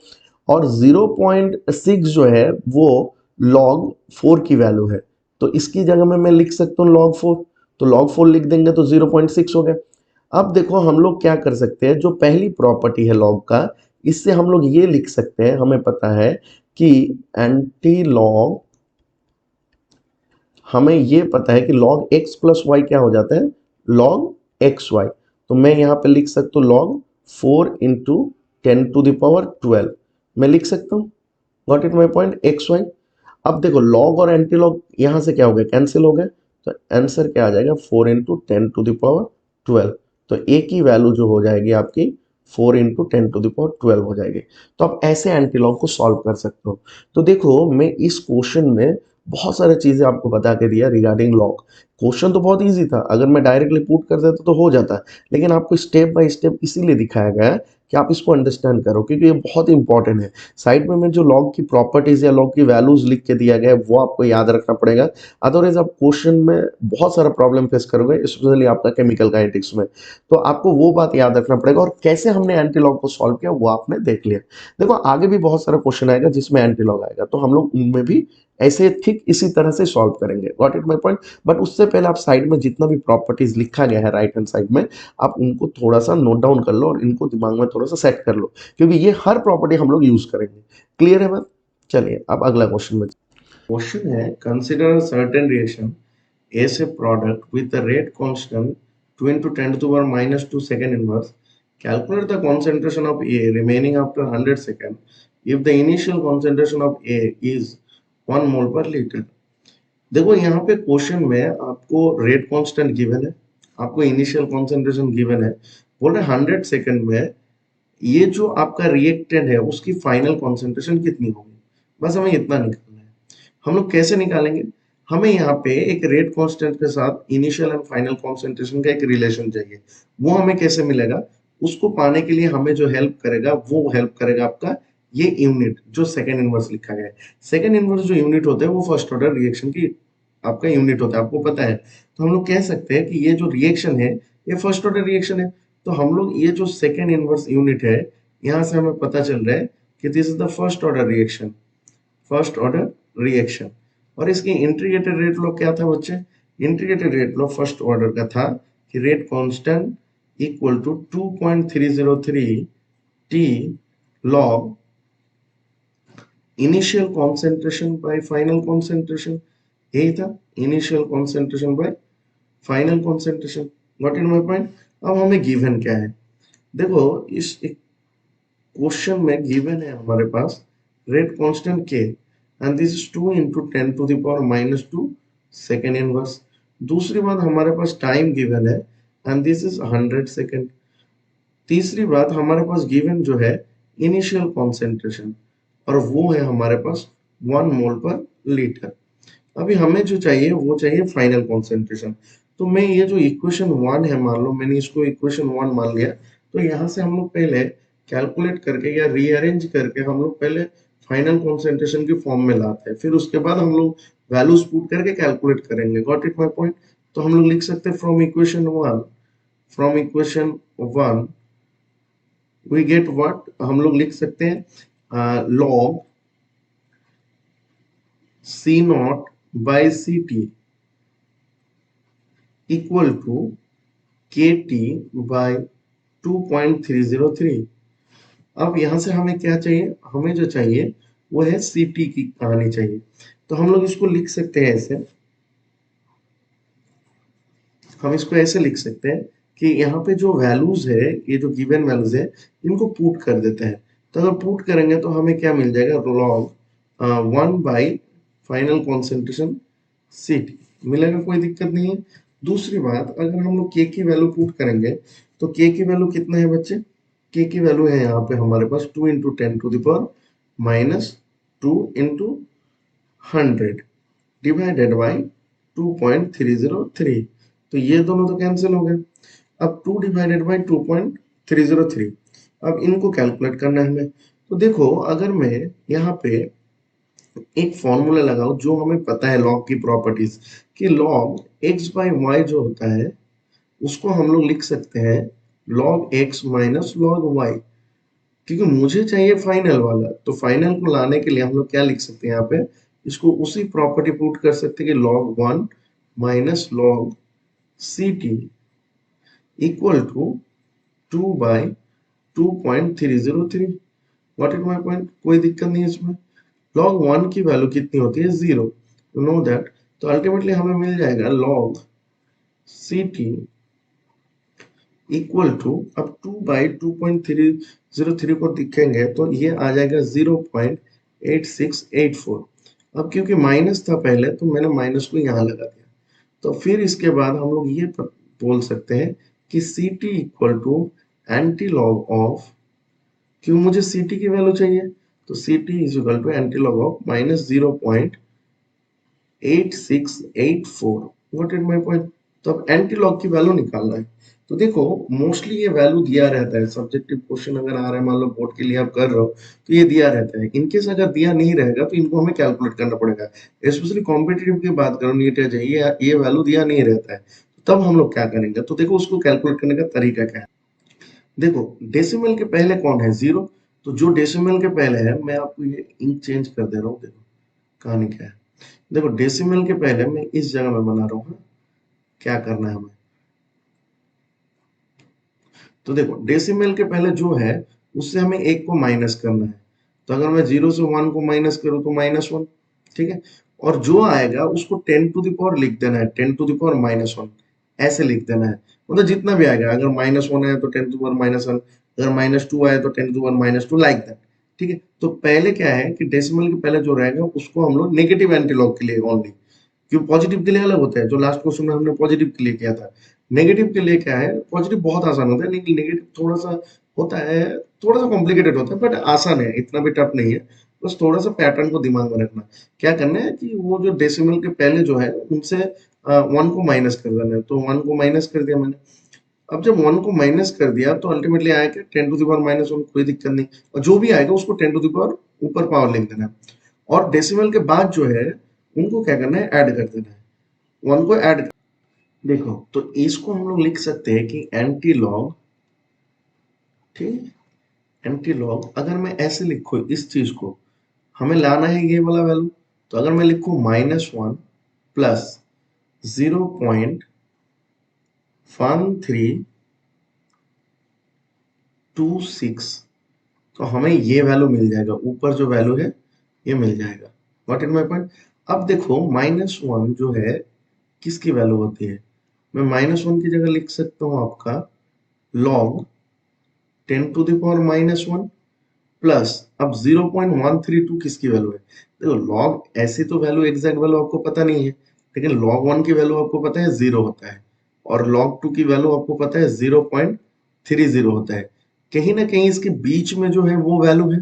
और 0.6 जो है वो log 4 की वैल्यू है, तो इसकी जगह में मैं लिख सकता हूँ log 4। तो log 4 लिख देंगे तो 0.6 हो गया। अब देखो हम लोग क्या कर सकते हैं, जो पहली प्रॉपर्टी है log का, इससे हम लोग ये लिख सकते हैं, हमें पता है कि एंटी लॉग, हमें ये पता है कि log x प्लस वाई क्या हो जाता है, log xy। तो मैं यहाँ पे लिख सकता हूँ log 4 into 10 to the power 12, मैं लिख सकता हूँ। Got it my point, X Y. अब देखो लॉग और एंटी लॉग यहाँ से क्या हो गया, कैंसिल हो गए, तो आंसर क्या आ जाएगा 4 इंटू 10 टू द पावर 12। तो ए की वैल्यू जो हो जाएगी आपकी 4 इंटू 10 टू द पावर 12 हो जाएगी। तो आप ऐसे एंटी लॉग को सॉल्व कर सकते हो। तो देखो मैं इस क्वेश्चन में बहुत सारी चीजें आपको बता के दिया रिगार्डिंग लॉग। क्वेश्चन तो बहुत इजी था, अगर मैं डायरेक्टली पुट कर देता तो हो जाता, लेकिन आपको स्टेप बाय स्टेप इसीलिए दिखाया गया है कि आप इसको अंडरस्टैंड करो, क्योंकि ये बहुत इंपॉर्टेंट है। साइड में जो लॉग की प्रॉपर्टीज या लॉग की वैल्यूज लिख के दिया गया है वो आपको याद रखना पड़ेगा, अदरवाइज आप क्वेश्चन में बहुत सारा प्रॉब्लम फेस करोगे, स्पेशली आपका केमिकल काइनेटिक्स में। तो आपको वो बात याद रखना पड़ेगा, और कैसे हमने एंटी लॉग को सॉल्व किया वो आपने देख लिया। देखो आगे भी बहुत सारा क्वेश्चन आएगा जिसमें एंटी लॉग आएगा, तो हम लोग उनमें भी ऐसे ठीक इसी तरह से सॉल्व करेंगे। Got it my point. But उससे पहले आप साइड में जितना भी प्रॉपर्टीज लिखा गया है राइट हैंड साइड में, आप उनको थोड़ा सा नोट डाउन कर लो और इनको दिमाग में थोड़ा सा सेट कर लो, क्योंकि ये हर प्रॉपर्टी हम लोग यूज करेंगे। क्लियर है बात। चलिए अब अगला क्वेश्चन में, क्वेश्चन है consider certain reaction as A product with the rate constant 2 into 10 to the power minus 2 second inverse. Calculate the concentration of A remaining after 100 seconds if the initial concentration of A is 1 mole per liter. देखो यहाँ पे क्वेश्चन में आपको रेट कांस्टेंट गिवन है, आपको इनिशियल कॉन्सेंट्रेशन गिवन है, बोल रहे 100 सेकंड में ये जो आपका रिएक्टेंट है उसकी फाइनल कॉन्सेंट्रेशन कितनी होगी। बस हमें इतना निकालना है। हम लोग कैसे निकालेंगे, हमें यहाँ पे एक रेट कांस्टेंट के साथ इनिशियल एंड फाइनल कॉन्सेंट्रेशन का एक रिलेशन चाहिए। वो हमें कैसे मिलेगा, उसको पाने के लिए हमें जो हेल्प करेगा वो हेल्प करेगा आपका ये यूनिट जो सेकेंड इनवर्स लिखा गया है। सेकेंड इनवर्स जो यूनिट होता है वो फर्स्ट ऑर्डर रिएक्शन की आपका यूनिट होता है, आपको पता है। तो हम लोग कह सकते हैं कि ये जो रिएक्शन है ये फर्स्ट ऑर्डर रिएक्शन है। तो हम लोग ये जो सेकेंड इनवर्स यूनिट है यहाँ से हमें पता चल रहा है कि this is the first order reaction, first order reaction. और इसकी इंटीग्रेटेड रेट लॉ क्या था बच्चे? Integrated rate law first order का था कि rate constant equal to 2.303 T log initial concentration by final concentration. यही था, initial concentration by final concentration. What is my point? अब हमें गिवन क्या है, देखो इस क्वेश्चन में गिवन है हमारे पास रेट कांस्टेंट के and this is 2 into 10 to the power -2 second inverse. दूसरी बात हमारे पास टाइम गिवन है एंड दिस इज 100 सेकेंड। तीसरी बात हमारे पास गिवन जो है इनिशियल कॉन्सेंट्रेशन और वो है हमारे पास 1 मोल पर लीटर। अभी हमें जो चाहिए वो चाहिए फाइनल कॉन्सेंट्रेशन। तो मैं ये जो इक्वेशन 1 है, मान लो मैंने इसको इक्वेशन 1 मान लिया, तो यहाँ से हम लोग पहले कैलकुलेट करके या रीअरेंज करके हम लोग पहले फाइनल कॉन्सेंट्रेशन की फॉर्म में लाते हैं, फिर उसके बाद हम लोग वैल्यूज पुट करके कैलकुलेट करेंगे। Got it my point? तो हम लोग लिख सकते हैं from equation 1, from equation 1 we get what, हम लोग लिख सकते हैं log C not by C T equal to K T by 2.303। अब यहां से हमें क्या चाहिए, हमें जो चाहिए वो है सी टी की कहानी चाहिए। तो हम लोग इसको लिख सकते हैं ऐसे, हम इसको ऐसे लिख सकते हैं कि यहाँ पे जो वैल्यूज है, ये जो गिवन वैल्यूज है इनको पुट कर देते हैं। तो अगर पुट करेंगे तो हमें क्या मिल जाएगा, log 1 by final concentration C T मिलेगा, कोई दिक्कत नहीं है। दूसरी बात, अगर हम लोग के की वैल्यू पुट करेंगे तो के की वैल्यू कितना है बच्चे? के की वैल्यू है यहाँ पे हमारे पास 2 into 10 to the power -2 into 100 divided by 2.303। तो ये दोनों तो कैंसिल हो गए। अब 2 डिवाइडेड बाई 2.303, अब इनको कैलकुलेट करना है हमें। तो देखो अगर मैं यहाँ पे एक फॉर्मूला लगाओ जो हमें पता है लॉग की प्रॉपर्टीज, कि लॉग x बाई वाई जो होता है उसको हम लोग लिख सकते हैं log x minus log y। क्योंकि मुझे चाहिए फाइनल वाला, तो फाइनल को लाने के लिए हम लोग क्या लिख सकते हैं यहाँ पे, इसको उसी प्रॉपर्टी पुट कर सकते हैं कि log 1 minus log C T equal to 2 by 2.303। What is my point? कोई दिक्कत नहीं है इसमें। log 1 की वैल्यू कितनी होती है? 0, यू नो दैट। तो अल्टीमेटली हमें मिल जाएगा log C T equal to, अब 2 बाई 2.303 को दिखेंगे तो ये आ जाएगा 0.8684। अब क्योंकि माइनस था पहले तो मैंने माइनस को यहाँ लगा दिया। तो फिर इसके बाद हम लोग ये बोल सकते हैं कि C T equal to anti log of, क्यों मुझे सी टी की वैल्यू चाहिए, तो C T is equal to anti log of -0.8684। What is my point? तो अब एंटी लॉग की वैल्यू निकालना है। तो देखो मोस्टली ये वैल्यू दिया रहता है, सब्जेक्टिव क्वेश्चन अगर आ रहा है मान लो बोर्ड के लिए आप कर रहे हो तो ये दिया रहता है। इनकेस अगर दिया नहीं रहेगा तो इनको हमें कैलकुलेट करना पड़ेगा। स्पेशली कॉम्पिटिटिव की बात करो, नीट या जेईई, ये वैल्यू दिया नहीं रहता है, तब हम लोग क्या करेंगे? तो देखो उसको कैलकुलेट करने का तरीका क्या है। देखो डेसिमल के पहले कौन है? 0। तो जो डेसिमल के पहले है, मैं आपको ये इंक चेंज कर दे रहा हूँ, देखो कहानी क्या है। देखो डेसिमल के पहले मैं इस जगह में बना रहा हूँ, क्या करना है हमें। तो देखो डेसिमल के पहले जो है उससे हमें एक को माइनस करना है। तो अगर मैं 0 से 1 को माइनस करूँ तो -1, ठीक है। और जो आएगा उसको 10 टू द पावर लिख देना है, 10 टू द पावर -1 ऐसे लिख देना है। मतलब जितना भी आएगा, अगर -1 है तो 10 टू पावर -1, अगर -2 आए तो 10 टू पावर -2, लाइक दैट। ठीक है। तो पहले क्या है कि डेसिमल के पहले जो रहेगा उसको हम लोग नेगेटिव एंटीलॉग के लिए ओनली, क्यों पॉजिटिव के लिए अलग होता है, जो लास्ट क्वेश्चन में हमने पॉजिटिव के लिए किया था। नेगेटिव के लिए क्या है, पॉजिटिव बहुत आसान होता है, लेकिन नेगेटिव थोड़ा सा होता है, थोड़ा सा कॉम्प्लिकेटेड होता है, बट आसान है, इतना भी टफ नहीं है। बस थोड़ा सा पैटर्न को दिमाग में रखना। क्या करना है कि वो जो डेसिमल के पहले जो है उनसे 1 को माइनस कर देना है। तो 1 को माइनस कर दिया मैंने। अब जब 1 को माइनस कर दिया तो अल्टीमेटली आया क्या 10⁻⁻1, कोई दिक्कत नहीं, और जो भी आएगा उसको 10 ऊपर पावर लिख देना है, और डेसिमल के बाद जो है उनको क्या करना है, ऐड कर देना है, 1 को ऐड। देखो तो इसको हम लोग लिख सकते हैं कि एंटी लॉग, ठीक, एंटी लॉग अगर मैं ऐसे लिखूं इस चीज को, हमें लाना है ये वाला वैल्यू, तो अगर मैं लिखूं -1 प्लस 0.1326, तो हमें ये वैल्यू मिल जाएगा, ऊपर जो वैल्यू है ये मिल जाएगा। What is my point? अब देखो -1 जो है किसकी वैल्यू होती है, मैं -1 की जगह लिख सकता हूं आपका log 10⁻⁻1 प्लस, अब 0.132 किसकी वैल्यू है, देखो लॉग ऐसी तो वैल्यू एग्जैक्ट वैल्यू आपको पता नहीं है, लेकिन log 1 की वैल्यू आपको पता है 0 होता है, और log 2 की वैल्यू आपको पता है 0.30 होता है, कहीं ना कहीं इसके बीच में जो है वो वैल्यू है,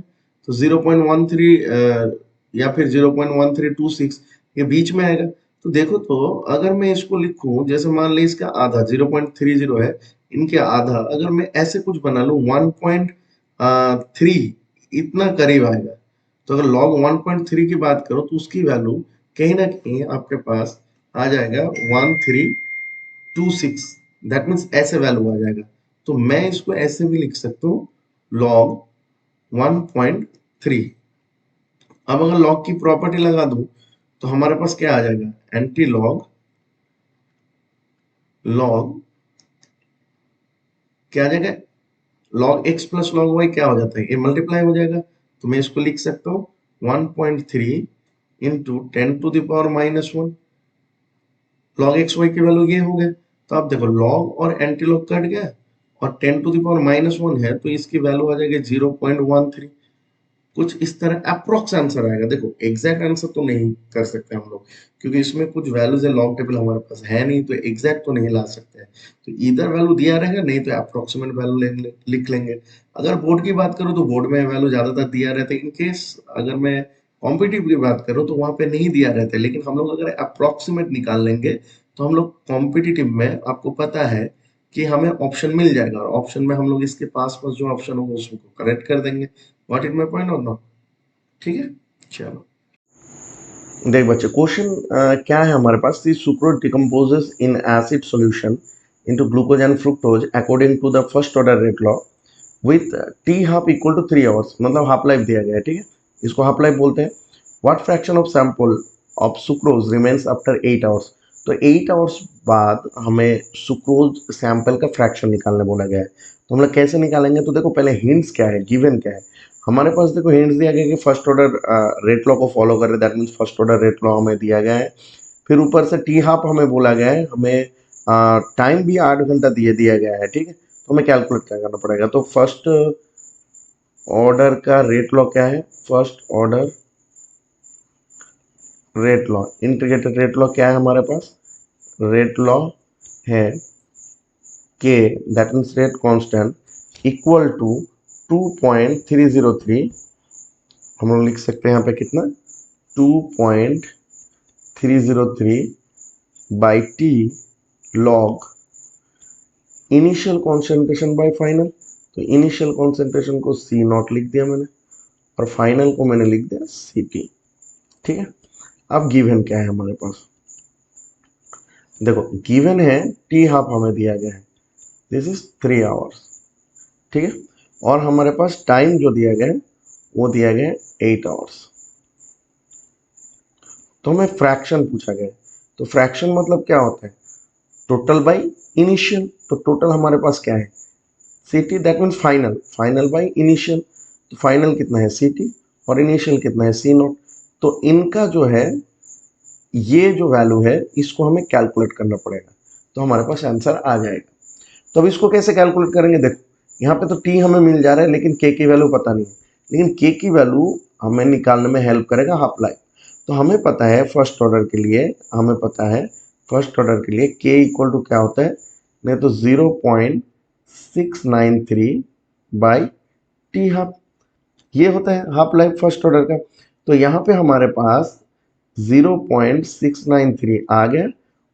तो 0.13 या फिर 0.1326 ये बीच में आएगा। तो देखो तो अगर मैं इसको लिखूं, जैसे मान ली इसका आधा 0.30 है, इनके आधा अगर मैं ऐसे कुछ बना लूं 1.3, इतना करीब आएगा, तो अगर log 1.3 की बात करो तो उसकी वैल्यू कहीं ना कहीं आपके पास आ जाएगा 1326, दैट मीन्स ऐसे वैल्यू आ जाएगा। तो मैं इसको ऐसे भी लिख सकता हूँ log 1.3। अब अगर log की प्रॉपर्टी लगा दूं तो हमारे पास क्या आ जाएगा, एंटी लॉग, लॉग क्या आ जाएगा, log x plus log y क्या हो जाता है, ये मल्टीप्लाई हो जाएगा, तो मैं इसको लिख सकता हूँ 1.3 इंटू 10⁻⁻1, log x y की वैल्यू ये हो गया। तो आप देखो log और एंटी लॉग कट गया, और 10⁻⁻1 है तो इसकी वैल्यू आ जाएगी 0.13, कुछ इस तरह अप्रोक्स आंसर आएगा। देखो एग्जैक्ट आंसर तो नहीं कर सकते हम लोग, क्योंकि इसमें कुछ वैल्यूज है, लॉग टेबल हमारे पास है नहीं, तो एग्जैक्ट तो नहीं ला सकते हैं, तो इधर वैल्यू दिया रहेगा, नहीं तो अप्रोक्सीमेट वैल्यू लिख लेंगे। अगर बोर्ड की बात करूँ तो बोर्ड में वैल्यू ज्यादातर दिया रहता है, इन केस अगर मैं कॉम्पिटिटिव की बात करूँ तो वहां पे नहीं दिया रहता है, लेकिन हम लोग अगर अप्रोक्सीमेट निकाल लेंगे तो हम लोग कॉम्पिटिटिव में आपको पता है कि हमें ऑप्शन मिल जाएगा, और ऑप्शन में हम लोग इसके पास पास जो ऑप्शन होगा उसको करेक्ट कर देंगे। व्हाट इज माय पॉइंट और नॉट, ठीक है। चलो देख बच्चे, क्वेश्चन क्या है हमारे पास, the sucrose decomposes in acid solution into glucose and fructose according to the first order rate law with T half equal to 3 hours, मतलब हाफ लाइफ दिया गया है, ठीक है, इसको हाफ लाइफ बोलते हैं। What fraction of sample of sucrose remains after 8 hours, तो 8 आवर्स बाद हमें सुक्रोज सैंपल का फ्रैक्शन निकालने बोला गया है। तो हम लोग कैसे निकालेंगे, तो देखो पहले हिंट्स क्या है, गिवन क्या है हमारे पास, देखो हिंट्स दिया गया कि फर्स्ट ऑर्डर रेट लॉ को फॉलो कर रहे, that means first order rate law हमें दिया गया है। फिर ऊपर से टी हाफ हमें बोला गया है, हमें टाइम भी 8 घंटा दिया गया है, ठीक है, तो हमें कैलकुलेट क्या करना पड़ेगा। तो फर्स्ट ऑर्डर का रेट लॉ क्या है, first order rate law, integrated rate law क्या है हमारे पास, रेट लॉ है के, that means rate constant equal to 2.303, हम लोग लिख सकते हैं यहाँ पे कितना 2.303 by T log initial concentration by final, तो इनिशियल कॉन्सेंट्रेशन को सी नॉट लिख दिया मैंने, और फाइनल को मैंने लिख दिया सी टी, ठीक है। अब गिवन क्या है हमारे पास, देखो गिवन है टी हाफ हमें दिया गया है, दिस इज 3 आवर्स, ठीक है, और हमारे पास टाइम जो दिया गया है वो दिया गया है 8 आवर्स। तो हमें फ्रैक्शन पूछा गया है, तो फ्रैक्शन मतलब क्या होता है, टोटल बाई इनिशियल, तो टोटल हमारे पास क्या है C T, that means final, final by initial, तो फाइनल कितना है सी टी और इनिशियल कितना है सी नॉट, तो इनका जो है ये जो वैल्यू है इसको हमें कैलकुलेट करना पड़ेगा, तो हमारे पास आंसर आ जाएगा। तो अब इसको कैसे कैलकुलेट करेंगे, देखो यहाँ पे तो टी हमें मिल जा रहा है लेकिन के की वैल्यू पता नहीं है, लेकिन के की वैल्यू हमें निकालने में हेल्प करेगा हाफ लाइफ। तो हमें पता है फर्स्ट ऑर्डर के लिए, हमें पता है फर्स्ट ऑर्डर के लिए के इक्वल टू क्या होता है, नहीं तो 0.693 बाई टी हाफ, ये होता है हाफ लाइफ फर्स्ट ऑर्डर का। तो यहाँ पे हमारे पास 0.693 आ गया,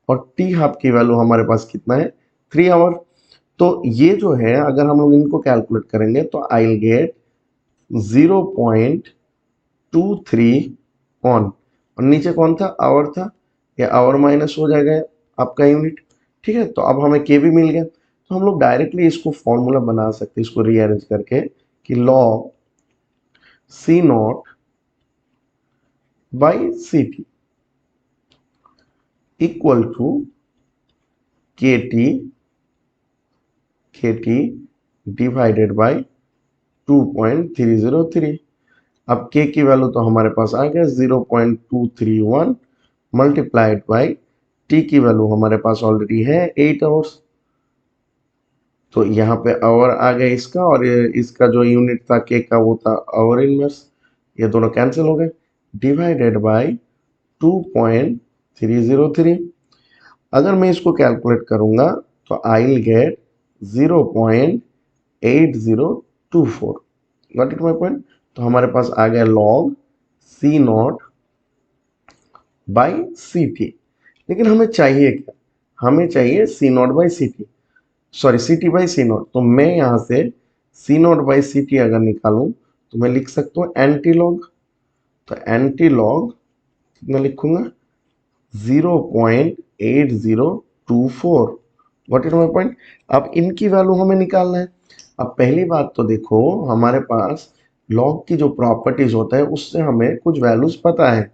और टी हाफ की वैल्यू हमारे पास कितना है 3 आवर। तो ये जो है अगर हम लोग इनको कैलकुलेट करेंगे तो आई विल गेट 0.23 ऑन, और नीचे कौन था, आवर था, या आवर माइनस हो जाएगा आपका यूनिट। ठीक है, तो अब हमें के भी मिल गया, तो हम लोग डायरेक्टली इसको फॉर्मूला बना सकते हैं इसको रीअरेंज करके कि log C not by C T equal to K T divided by 2.303। अब के की वैल्यू तो हमारे पास आ गया 0.231 मल्टीप्लाइड बाई टी की वैल्यू हमारे पास ऑलरेडी है 8 आवर्स, तो यहाँ पे आवर आ गया इसका, और इसका जो यूनिट था के का वो था आवर इनवर्स, ये दोनों कैंसिल हो गए, डिवाइडेड बाई 2.303। अगर मैं इसको कैलकुलेट करूंगा तो I will get 0.8024। Got it my point. तो हमारे पास आ गया log C not by C T. लेकिन हमें चाहिए क्या, हमें चाहिए C not by C T, sorry C T by C naught. तो मैं यहाँ से C not by C T अगर निकालूं तो मैं लिख सकता हूँ एंटी लॉग। तो एंटी लॉग कितना लिखूंगा, 0.8024। What is my point. अब इनकी वैल्यू हमें निकालना है। अब पहली बात तो देखो, हमारे पास लॉग की जो प्रॉपर्टीज होता है उससे हमें कुछ वैल्यूज पता है।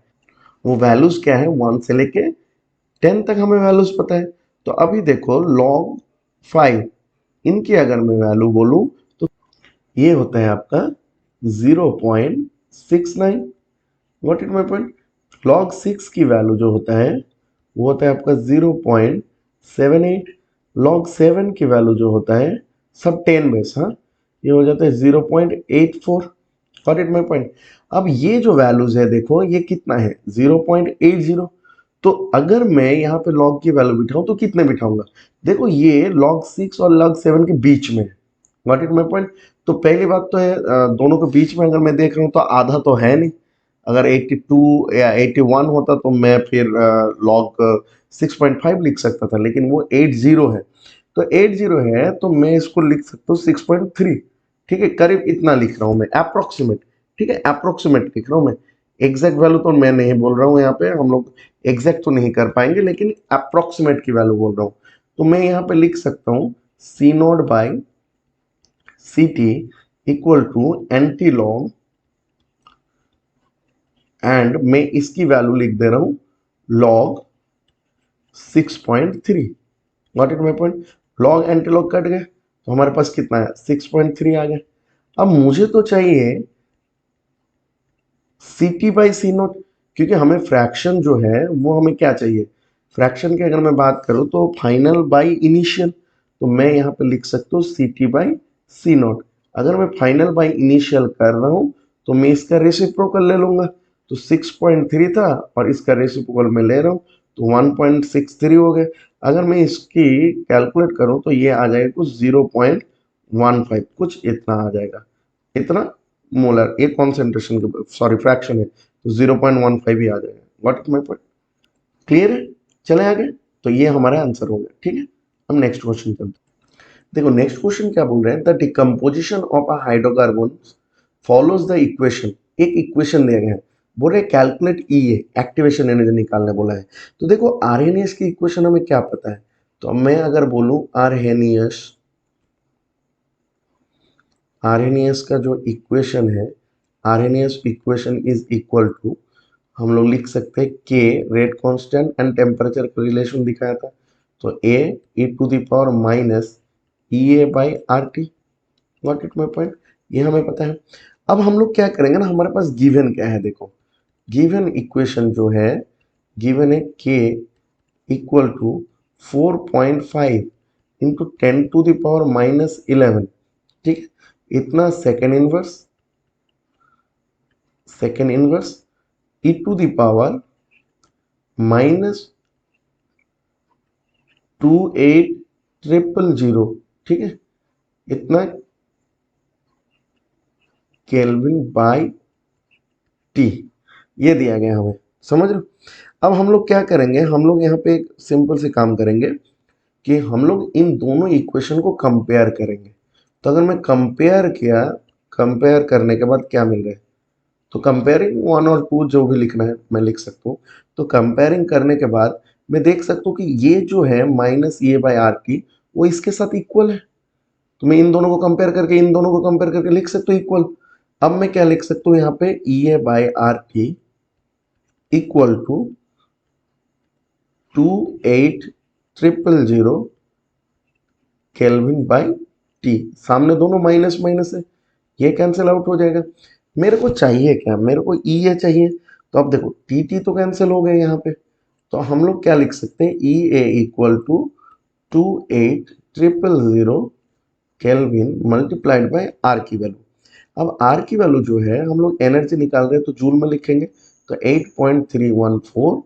वो वैल्यूज क्या है, 1 से लेके 10 तक हमें वैल्यूज पता है। तो अभी देखो लॉग 5, इनकी अगर मैं वैल्यू बोलूं तो ये होता है आपका 0.69। What is my point. Log 6 की वैल्यू जो होता है वो होता है आपका 0.78। लॉग 7 की वैल्यू जो होता है, सब 10 बेस, हाँ, ये हो जाता है 0.84। Got it my point. अब ये जो वैल्यूज है देखो ये कितना है, 0.80। तो अगर मैं यहाँ पे लॉग की वैल्यू बिठाऊं तो कितने बिठाऊंगा, देखो ये लॉग 6 और लॉग 7 के बीच में है। Got it my point. तो पहली बात तो है दोनों के बीच में अगर मैं देख रहा हूँ तो आधा तो है नहीं। अगर 82 या 81 होता तो मैं फिर लॉग 6.5 लिख सकता था, लेकिन वो 80 है। तो 80 है तो मैं इसको लिख सकता हूँ 6.3। ठीक है, करीब इतना लिख रहा हूँ मैं, अप्रोक्सीमेट। ठीक है, अप्रोक्सीमेट लिख रहा हूँ मैं, एग्जैक्ट वैल्यू तो मैं नहीं बोल रहा हूँ यहाँ पे, हम लोग एग्जैक्ट तो नहीं कर पाएंगे, लेकिन अप्रोक्सीमेट की वैल्यू बोल रहा हूँ। तो मैं यहाँ पे लिख सकता हूँ C not by C T equal to anti log, and मैं इसकी वैल्यू लिख दे रहा हूं log 6.3। Got it my point. log anti log cut गए तो हमारे पास कितना है, 6.3 आ गया। अब मुझे तो चाहिए C T by C not, क्योंकि हमें फ्रैक्शन जो है वो हमें क्या चाहिए, फ्रैक्शन की अगर मैं बात करूं तो फाइनल बाई इनिशियल। तो मैं यहाँ पे लिख सकता हूँ C T by C not. अगर मैं फाइनल बाई इनिशियल कर रहा हूँ तो मैं इसका रेसिप्रोकल ले लूंगा। तो 6.3 था और इसका रेसिप्रोकल मैं ले रहा हूँ तो 1.63 हो गए। अगर मैं इसकी कैलकुलेट करूँ तो ये आ जाएगा कुछ 0.15, कुछ इतना आ जाएगा, इतना मोलर, एक कॉन्सेंट्रेशन के, सॉरी फ्रैक्शन है तो 0.15 ही आ जाएगा। What is my point, clear है। चले आगे, तो ये हमारा आंसर हो गया। ठीक है, हम नेक्स्ट क्वेश्चन चलते हैं। देखो नेक्स्ट क्वेश्चन क्या बोल रहे हैं, the decomposition of a hydrocarbon follows the equation. एक इक्वेशन दिया गया है, बोल रहे कैलकुलेट ई ए, एक्टिवेशन एनर्जी निकालने बोला है। तो देखो आरएनएस की इक्वेशन हमें क्या पता है, तो मैं अगर बोलूं आरएनएस का जो इक्वेशन है, Arrhenius equation is equal to, हम लोग लिख सकते हैं के, रेट कांस्टेंट एंड टेम्परेचर का रिलेशन दिखाया था, तो A E to the power minus E A by R T. What it my point, ये हमें पता है। अब हम लोग क्या करेंगे ना, हमारे पास गिवन क्या है, देखो गिवन इक्वेशन जो है, गिवन है के इक्वल टू 4.5 इंटू 10⁻⁻11। ठीक है, इतना second inverse e to the power -2800। ठीक है, इतना केल्विन बाई टी, ये दिया गया हमें, समझ रहे हो। अब हम लोग क्या करेंगे, हम लोग यहाँ पे एक सिंपल से काम करेंगे कि हम लोग इन दोनों इक्वेशन को कंपेयर करेंगे। तो अगर मैं कंपेयर किया, कंपेयर करने के बाद क्या मिल रहा है, तो कंपेयरिंग 1 और 2 जो भी लिखना है मैं लिख सकता हूँ। तो कंपेयरिंग करने के बाद मैं देख सकता हूँ कि ये जो है minus A by R T वो इसके साथ इक्वल है। तो मैं इन दोनों को कंपेयर करके, इन दोनों को कंपेयर करके लिख सकता हूँ इक्वल। अब मैं क्या लिख सकता हूँ यहाँ पे, E A by R T equal to 28,000 kelvin by T. सामने दोनों माइनस माइनस है, ये कैंसिल आउट हो जाएगा। मेरे को चाहिए क्या, मेरे को ई ए चाहिए। तो अब देखो टी टी तो कैंसिल हो गए यहाँ पे, तो हम लोग क्या लिख सकते हैं, E A equal to 28,000 kelvin multiplied by R की वैल्यू। अब आर की वैल्यू जो है हम लोग एनर्जी निकाल रहे हैं तो जूल में लिखेंगे, तो 8.314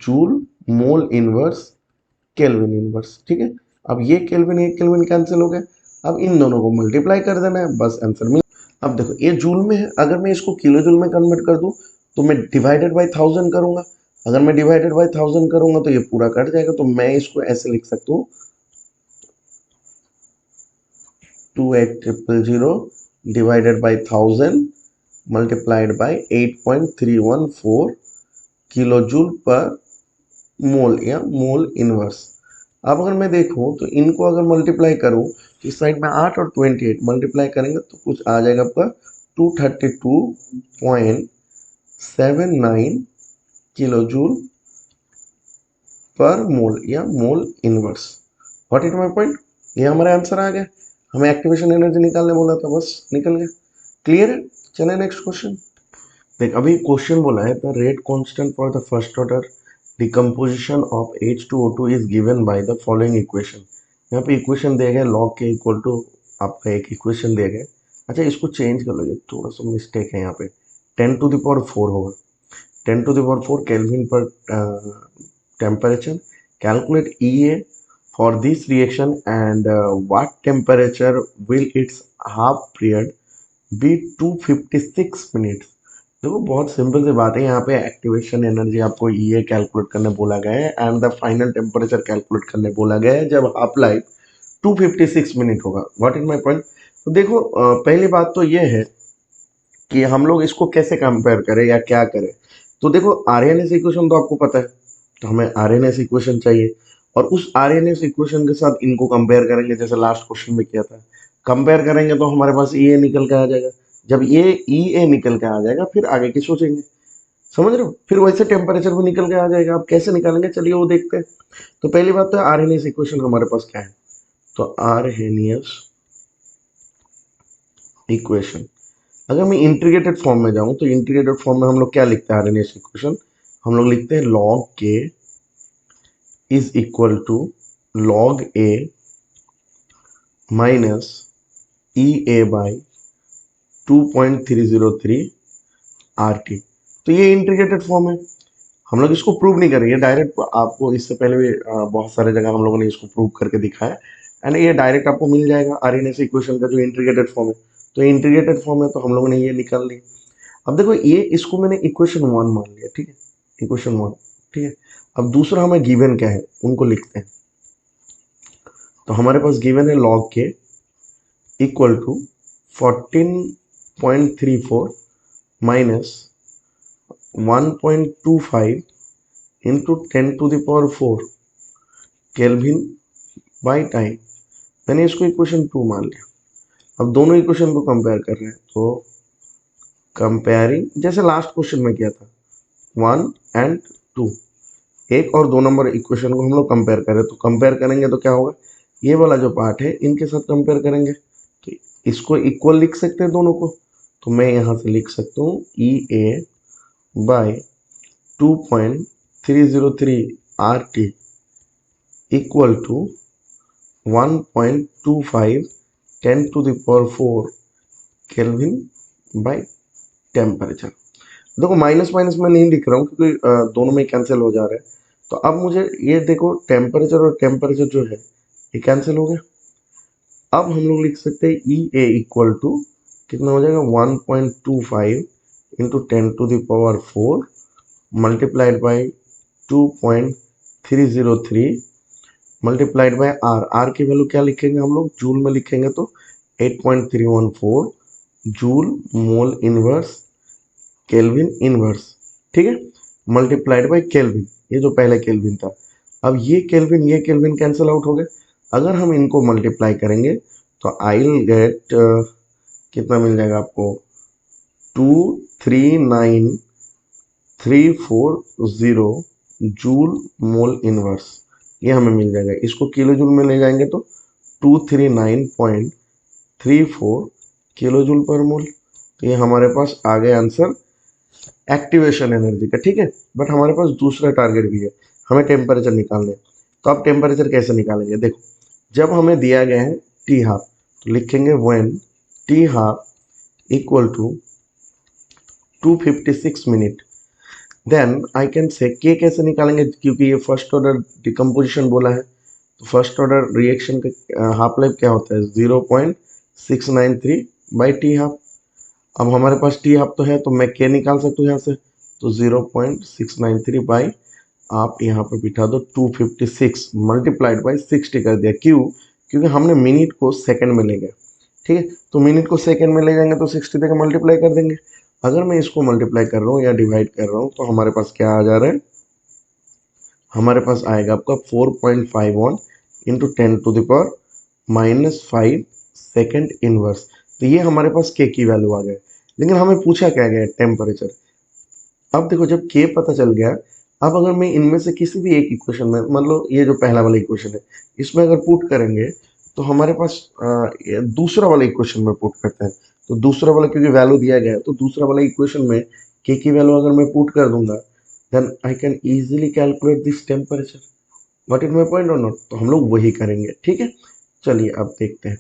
joule mole inverse kelvin inverse. ठीक है, अब ये केल्विन एक केल्विन कैंसिल हो गया, अब इन दोनों को मल्टीप्लाई कर देना है, बस आंसर मिल। अब देखो ये जूल में है, अगर मैं इसको किलो जूल में कन्वर्ट कर दूं तो मैं डिवाइडेड बाय 1000 करूंगा। अगर मैं डिवाइडेड बाय 1000 करूंगा तो ये पूरा कट जाएगा, तो मैं इसको ऐसे लिख सकता हूँ 28,000 divided by 1000 multiplied by 8.314 kilo joule per mole या मोल इनवर्स। अब अगर मैं देखूं तो इनको अगर मल्टीप्लाई करूं तो इस साइड में 8 और 28 मल्टीप्लाई करेंगे तो कुछ आ जाएगा आपका 232.79 किलो जूल पर मोल या mole inverse. What is my point, ये हमारा आंसर आ गया। हमें एक्टिवेशन एनर्जी निकालने बोला था, बस निकल गया। क्लियर है, चले नेक्स्ट क्वेश्चन। देख अभी क्वेश्चन बोला है the rate constant for the first order decomposition of H2O2 is given by the following equation. यहाँ पे इक्वेशन दिया गया लॉग के इक्वल टू आपका एक इक्वेशन दिया गया। अच्छा इसको चेंज कर लो, ये थोड़ा सा मिस्टेक है यहाँ पे, 10 टू द पावर 4 होगा, 10 टू द पावर 4 केल्विन पर temperature. Calculate E A for this reaction and what temperature will its half period be 256 minutes. देखो बहुत सिंपल सी बात है, यहाँ पे एक्टिवेशन एनर्जी आपको ई ए कैलकुलेट करने बोला गया है and the final temperature calculate करने बोला गया है जब हाफ लाइफ 256 मिनट होगा। What is my point. तो देखो पहली बात तो ये है कि हम लोग इसको कैसे कंपेयर करें या क्या करें। तो देखो आर एन एस इक्वेशन तो आपको पता है, तो हमें आर एन एस इक्वेशन चाहिए और उस आर एन एस इक्वेशन के साथ इनको कंपेयर करेंगे, जैसे लास्ट क्वेश्चन में किया था। कंपेयर करेंगे तो हमारे पास ई ए निकल के आ जाएगा। जब ये ई ए निकल के आ जाएगा फिर आगे की सोचेंगे, समझ रहे हो, फिर वैसे टेम्परेचर भी निकल के आ जाएगा। आप कैसे निकालेंगे, चलिए वो देखते हैं। तो पहली बात तो आर एन एस इक्वेशन हमारे पास क्या है, तो आर एन एस इक्वेशन अगर मैं इंटीग्रेटेड फॉर्म में जाऊं तो इंटीग्रेटेड फॉर्म में हम लोग क्या लिखते हैं, आर एन एस इक्वेशन हम लोग लिखते हैं log K is equal to log A minus E A by 2.303 R T. तो ये इंटीग्रेटेड फॉर्म है, हम लोग इसको प्रूव नहीं करेंगे डायरेक्ट, आपको इससे पहले भी बहुत सारे जगह हम लोगों ने इसको प्रूव करके दिखाया एंड ये डायरेक्ट आपको मिल जाएगा आर एन एस इक्वेशन का जो इंटीग्रेटेड फॉर्म है। तो इंटीग्रेटेड फॉर्म है तो हम लोगों ने ये निकाल ली। अब देखो ये इसको मैंने इक्वेशन 1 मान लिया, ठीक है, इक्वेशन 1, ठीक है। अब दूसरा हमें गिवन क्या है उनको लिखते हैं। तो हमारे पास गिवन है log K equal to 14.34 minus 1.25 into 10 to the power 4 kelvin by time. मैंने इसको इक्वेशन 2 मान लिया। अब दोनों इक्वेशन को कंपेयर कर रहे हैं, तो कंपेयरिंग जैसे लास्ट क्वेश्चन में किया था 1 एंड 2, एक और 2 नंबर इक्वेशन को हम लोग कंपेयर करें, तो कंपेयर करेंगे तो क्या होगा, ये वाला जो पार्ट है इनके साथ कंपेयर करेंगे तो इसको इक्वल लिख सकते हैं दोनों को। तो मैं यहाँ से लिख सकता हूँ E A by 2.303 R T equal to 1.25 10 to the power 4 kelvin by temperature. देखो माइनस माइनस में नहीं लिख रहा हूँ क्योंकि दोनों में कैंसिल हो जा रहा है। तो अब मुझे ये देखो टेम्परेचर और टेम्परेचर जो है ये कैंसिल हो गया। अब हम लोग लिख सकते हैं ई ए इक्वल टू कितना हो जाएगा 1.25 into 10 to the power 4 multiplied by 2.303 multiplied by R, R की वैल्यू क्या लिखेंगे हम लोग, जूल में लिखेंगे तो 8.314 joule mole inverse kelvin inverse, ठीक है, मल्टीप्लाइड बाय केल्विन, ये जो पहले केल्विन था। अब ये केल्विन कैंसिल आउट हो गए। अगर हम इनको मल्टीप्लाई करेंगे तो आई विल गेट कितना मिल जाएगा आपको, 239,340 जूल मोल इनवर्स, ये हमें मिल जाएगा। इसको किलो जूल में ले जाएंगे तो 239.34 किलो जूल पर मोल। तो ये हमारे पास आ गया आंसर एक्टिवेशन एनर्जी का, ठीक है। बट हमारे पास दूसरा टारगेट भी है, हमें टेम्परेचर निकालना है। तो आप टेम्परेचर कैसे निकालेंगे, देखो जब हमें दिया गया है टी हाफ, तो लिखेंगे when T half equal to 256 minute, then I can say K कैसे निकालेंगे, क्योंकि ये फर्स्ट ऑर्डर डिकम्पोजिशन बोला है। तो फर्स्ट ऑर्डर रिएक्शन का हाफ लाइफ क्या होता है, 0.693 बाई टी हाफ। अब हमारे पास टी हाफ तो है, तो मैं के निकाल सकता हूँ यहाँ से, तो 0.693 बाई, आप यहाँ पे बिठा दो 256 मल्टीप्लाइड बाई 60 कर दिया। क्यों, क्योंकि हमने मिनट को सेकंड में ले गए, ठीक है। तो मिनट को सेकंड में ले जाएंगे तो 60 देकर मल्टीप्लाई कर देंगे। अगर मैं इसको मल्टीप्लाई कर रहा हूँ या डिवाइड कर रहा हूँ तो हमारे पास क्या आ जा रहा है, हमारे पास आएगा आपका 4.51 इंटू 10⁻⁻5 सेकेंड इनवर्स। तो ये हमारे पास के की वैल्यू आ गए। लेकिन हमें पूछा क्या गया, टेम्परेचर। अब देखो जब के पता चल गया, अब अगर मैं इनमें से किसी भी एक इक्वेशन में, मतलब ये जो पहला वाला इक्वेशन है, इसमें अगर पुट करेंगे तो हमारे पास ये दूसरा वाला इक्वेशन में पुट करते हैं। तो दूसरा वाला क्योंकि वैल्यू दिया गया है, तो दूसरा वाला इक्वेशन में के की वैल्यू अगर मैं पुट कर दूंगा, then I can easily calculate this temperature. What is my point और नॉट, तो हम लोग वही करेंगे, ठीक है। चलिए अब देखते हैं।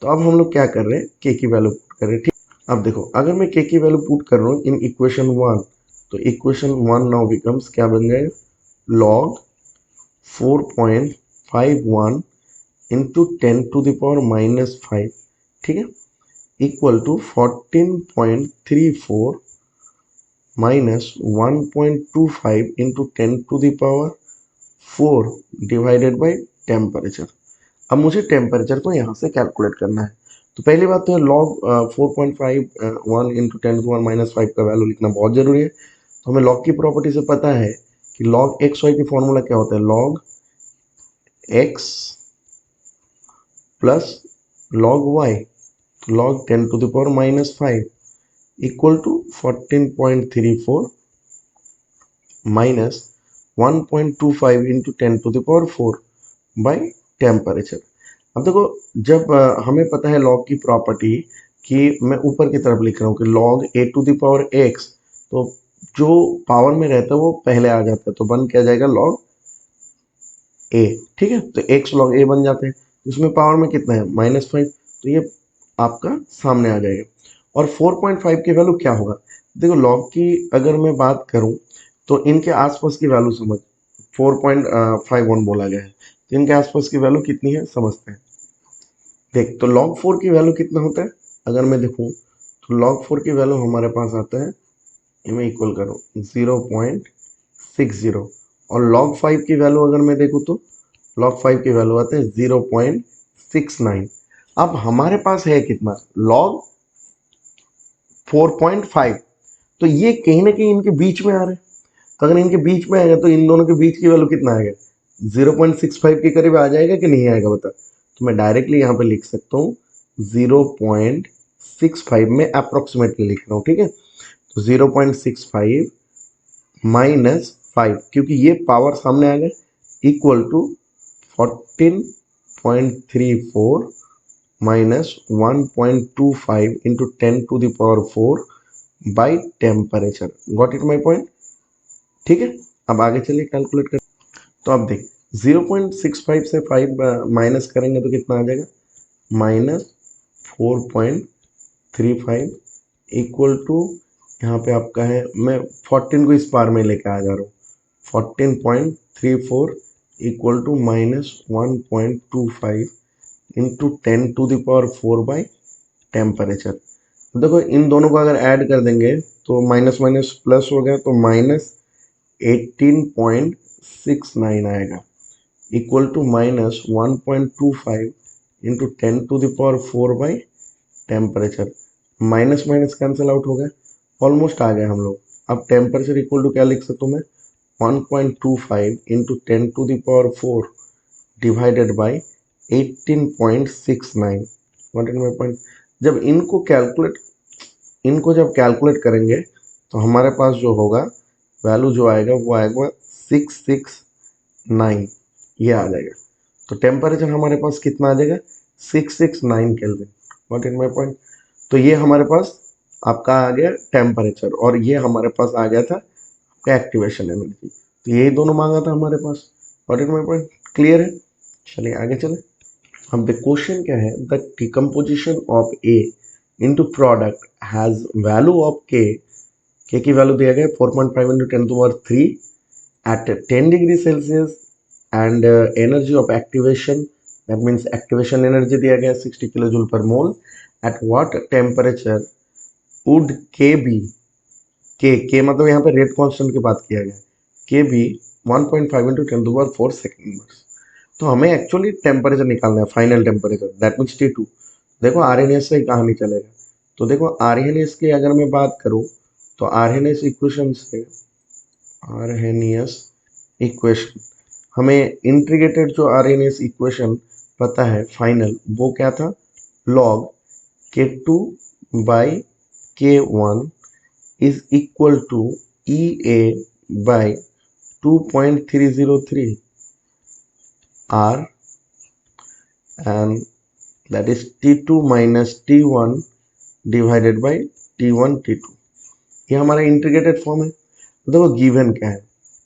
तो अब हम लोग क्या कर रहे हैं, के की वैल्यू पुट कर रहे हैं, ठीक। अब देखो अगर मैं के की वैल्यू पुट कर रहा हूँ इन इक्वेशन 1, तो इक्वेशन 1 नाउ बिकम्स क्या बन जाएगा, लॉग 4.51 इंटू 10⁻⁻5, ठीक है, equal to 14.34 minus 1.25 into 10⁻4 divided by temperature. अब मुझे टेम्परेचर को यहाँ से कैलकुलेट करना है। तो पहली बात तो है लॉग 4.51 इंटू 10⁻⁻5 का वैल्यू लिखना बहुत जरूरी है। तो हमें लॉग की प्रॉपर्टी से पता है कि लॉग एक्स वाई की फॉर्मूला क्या होता है, log X plus log Y, log 10⁻⁻5 equal to 14.34 minus 1.25 into 10⁻4 by temperature. अब देखो जब हमें पता है लॉग की प्रॉपर्टी कि मैं ऊपर की तरफ लिख रहा हूँ कि लॉग a⁴x, तो जो पावर में रहता है वो पहले आ जाता है, तो बन क्या जाएगा लॉग a, ठीक है। तो x log a बन जाते हैं, इसमें पावर में कितना है -5, तो ये आपका सामने आ जाएगा। और 4.5 की वैल्यू क्या होगा, देखो लॉग की अगर मैं बात करूं तो इनके आसपास की वैल्यू समझ, 4.51 बोला गया है, तो इनके आसपास की वैल्यू कितनी है समझते हैं। देख तो log 4 की वैल्यू कितना होता है, अगर मैं देखूं तो log 4 की वैल्यू हमारे पास आता है, मैं इक्वल करूं 0.60, और log 5 की वैल्यू अगर मैं देखूं तो log 5 की वैल्यू आते हैं 0.69। अब हमारे पास है कितना, log 4.5, तो ये कहीं ना कहीं इनके बीच में आ रहे हैं। तो अगर इनके बीच में आएगा तो इन दोनों के बीच की वैल्यू कितना आएगा, 0.65 के करीब आ जाएगा कि नहीं आएगा बता। तो मैं डायरेक्टली यहाँ पे लिख सकता हूँ 0.65 में अप्रोक्सीमेटली लिख रहा हूँ, ठीक है। तो 0.65 -5, क्योंकि ये पावर सामने आ गए, equal to 14.34 minus 1.25 into 10⁻4 by temperature. Got it my point, ठीक है। अब आगे चलिए कैलकुलेट कर। तो अब देख 0.65 से 5 माइनस करेंगे तो कितना आ जाएगा, -4.35 इक्वल टू, यहाँ पे आपका है, मैं 14 को इस पार में लेकर आ जा रहा हूँ, 14.34 equal to -1.25 into 10⁻4 by temperature. देखो इन दोनों को अगर ऐड कर देंगे तो माइनस माइनस प्लस हो गया, तो -18.69 आएगा, equal to minus 1.25 into 10⁴ by temperature. Minus minus cancel out हो गया, ऑलमोस्ट आ गए हम लोग। अब टेम्परेचर इक्वल टू क्या लिख सकता हूँ मैं, 1.25 into 10⁴ divided by 18.69। What is my point? जब इनको जब कैलकुलेट करेंगे तो हमारे पास जो होगा वैल्यू जो आएगा वो आएगा 669, ये आ जाएगा। तो टेम्परेचर हमारे पास कितना आ जाएगा, 669 kelvin. What is my point? तो ये हमारे पास आपका आ गया टेम्परेचर, और ये हमारे पास आ गया था आपका एक्टिवेशन एनर्जी। तो यही दोनों मांगा था हमारे पास। What is my point? Clear है? चलिए आगे चले। अब द क्वेश्चन क्या है, the decomposition of A into product has value of K की वैल्यू दिया गया 4.5 into 10⁻³ at 10 degree Celsius and energy of activation, that means activation energy दिया गया 60 किलोजूल पर मोल। at what temperature would K be, K मतलब यहाँ पे रेट कांस्टेंट की बात किया गया, K be 1.5 into 10⁴ second inverse. तो हमें एक्चुअली टेम्परेचर निकालना है, final temperature, that means T2। देखो आरएनएस से कहाँ नहीं चलेगा, तो देखो आरएनएस की अगर मैं बात करूँ तो आरएनएस इक्वेशन से, आरएनएस इक्वेशन हमें इंटीग्रेटेड जो आरएनएस इक्वेशन पता है फाइनल, वो क्या था, log K2 by K1 is equal to EA by 2.303 R and that is T2 minus T1 divided by T1 T2। ये हमारा इंटीग्रेटेड फॉर्म है। देखो गिवन क्या है,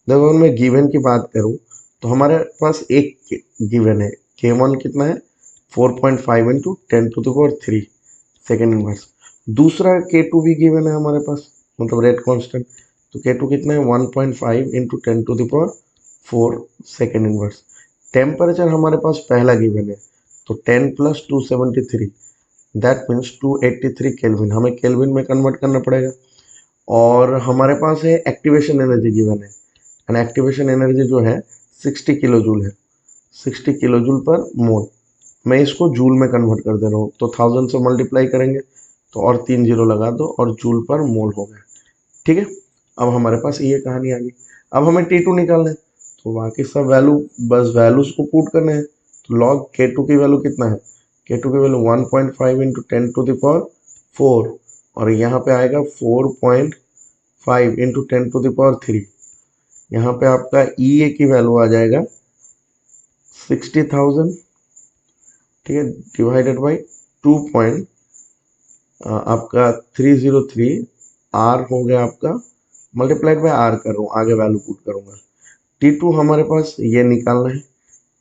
देखो मैं गिवन की बात करूं तो हमारे पास एक गिवन है, K1 कितना है 4.5 इंटू 10⁻³ सेकेंड इनवर्स। दूसरा K2 भी गिवन है हमारे पास, मतलब रेट कांस्टेंट। तो K2 कितना है 1.5 इंटू 10⁴ सेकेंड इनवर्स। टेम्परेचर हमारे पास पहला गिवन है, तो 10 + 273 दैट मीन्स 283 केल्विन, हमें केल्विन में कन्वर्ट करना पड़ेगा। और हमारे पास है एक्टिवेशन एनर्जी गिवन है, एंड एक्टिवेशन एनर्जी जो है 60 किलोजूल है, 60 किलोजूल पर मोल। मैं इसको जूल में कन्वर्ट कर दे रहा हूँ, तो 1000 से मल्टीप्लाई करेंगे तो और 3 जीरो लगा दो और जूल पर मोल हो गया। ठीक है, अब हमारे पास ये कहानी आ गई। अब हमें T2 निकालना है, तो बाकी सब वैल्यू, बस वैल्यूज को पुट करने हैं। तो लॉग K2 की वैल्यू कितना है, K2 की वैल्यू 1.5 इंटू 10⁴ और यहाँ पे आएगा 4.5 इंटू 10⁻³। यहाँ पे आपका EA की वैल्यू आ जाएगा 60,000, ठीक है, डिवाइडेड बाई 2 आपका 303 R हो गया आपका, मल्टीप्लाइड बाय R कर रहा हूँ, आगे वैल्यू पुट करूँगा। T2 हमारे पास ये निकालना है,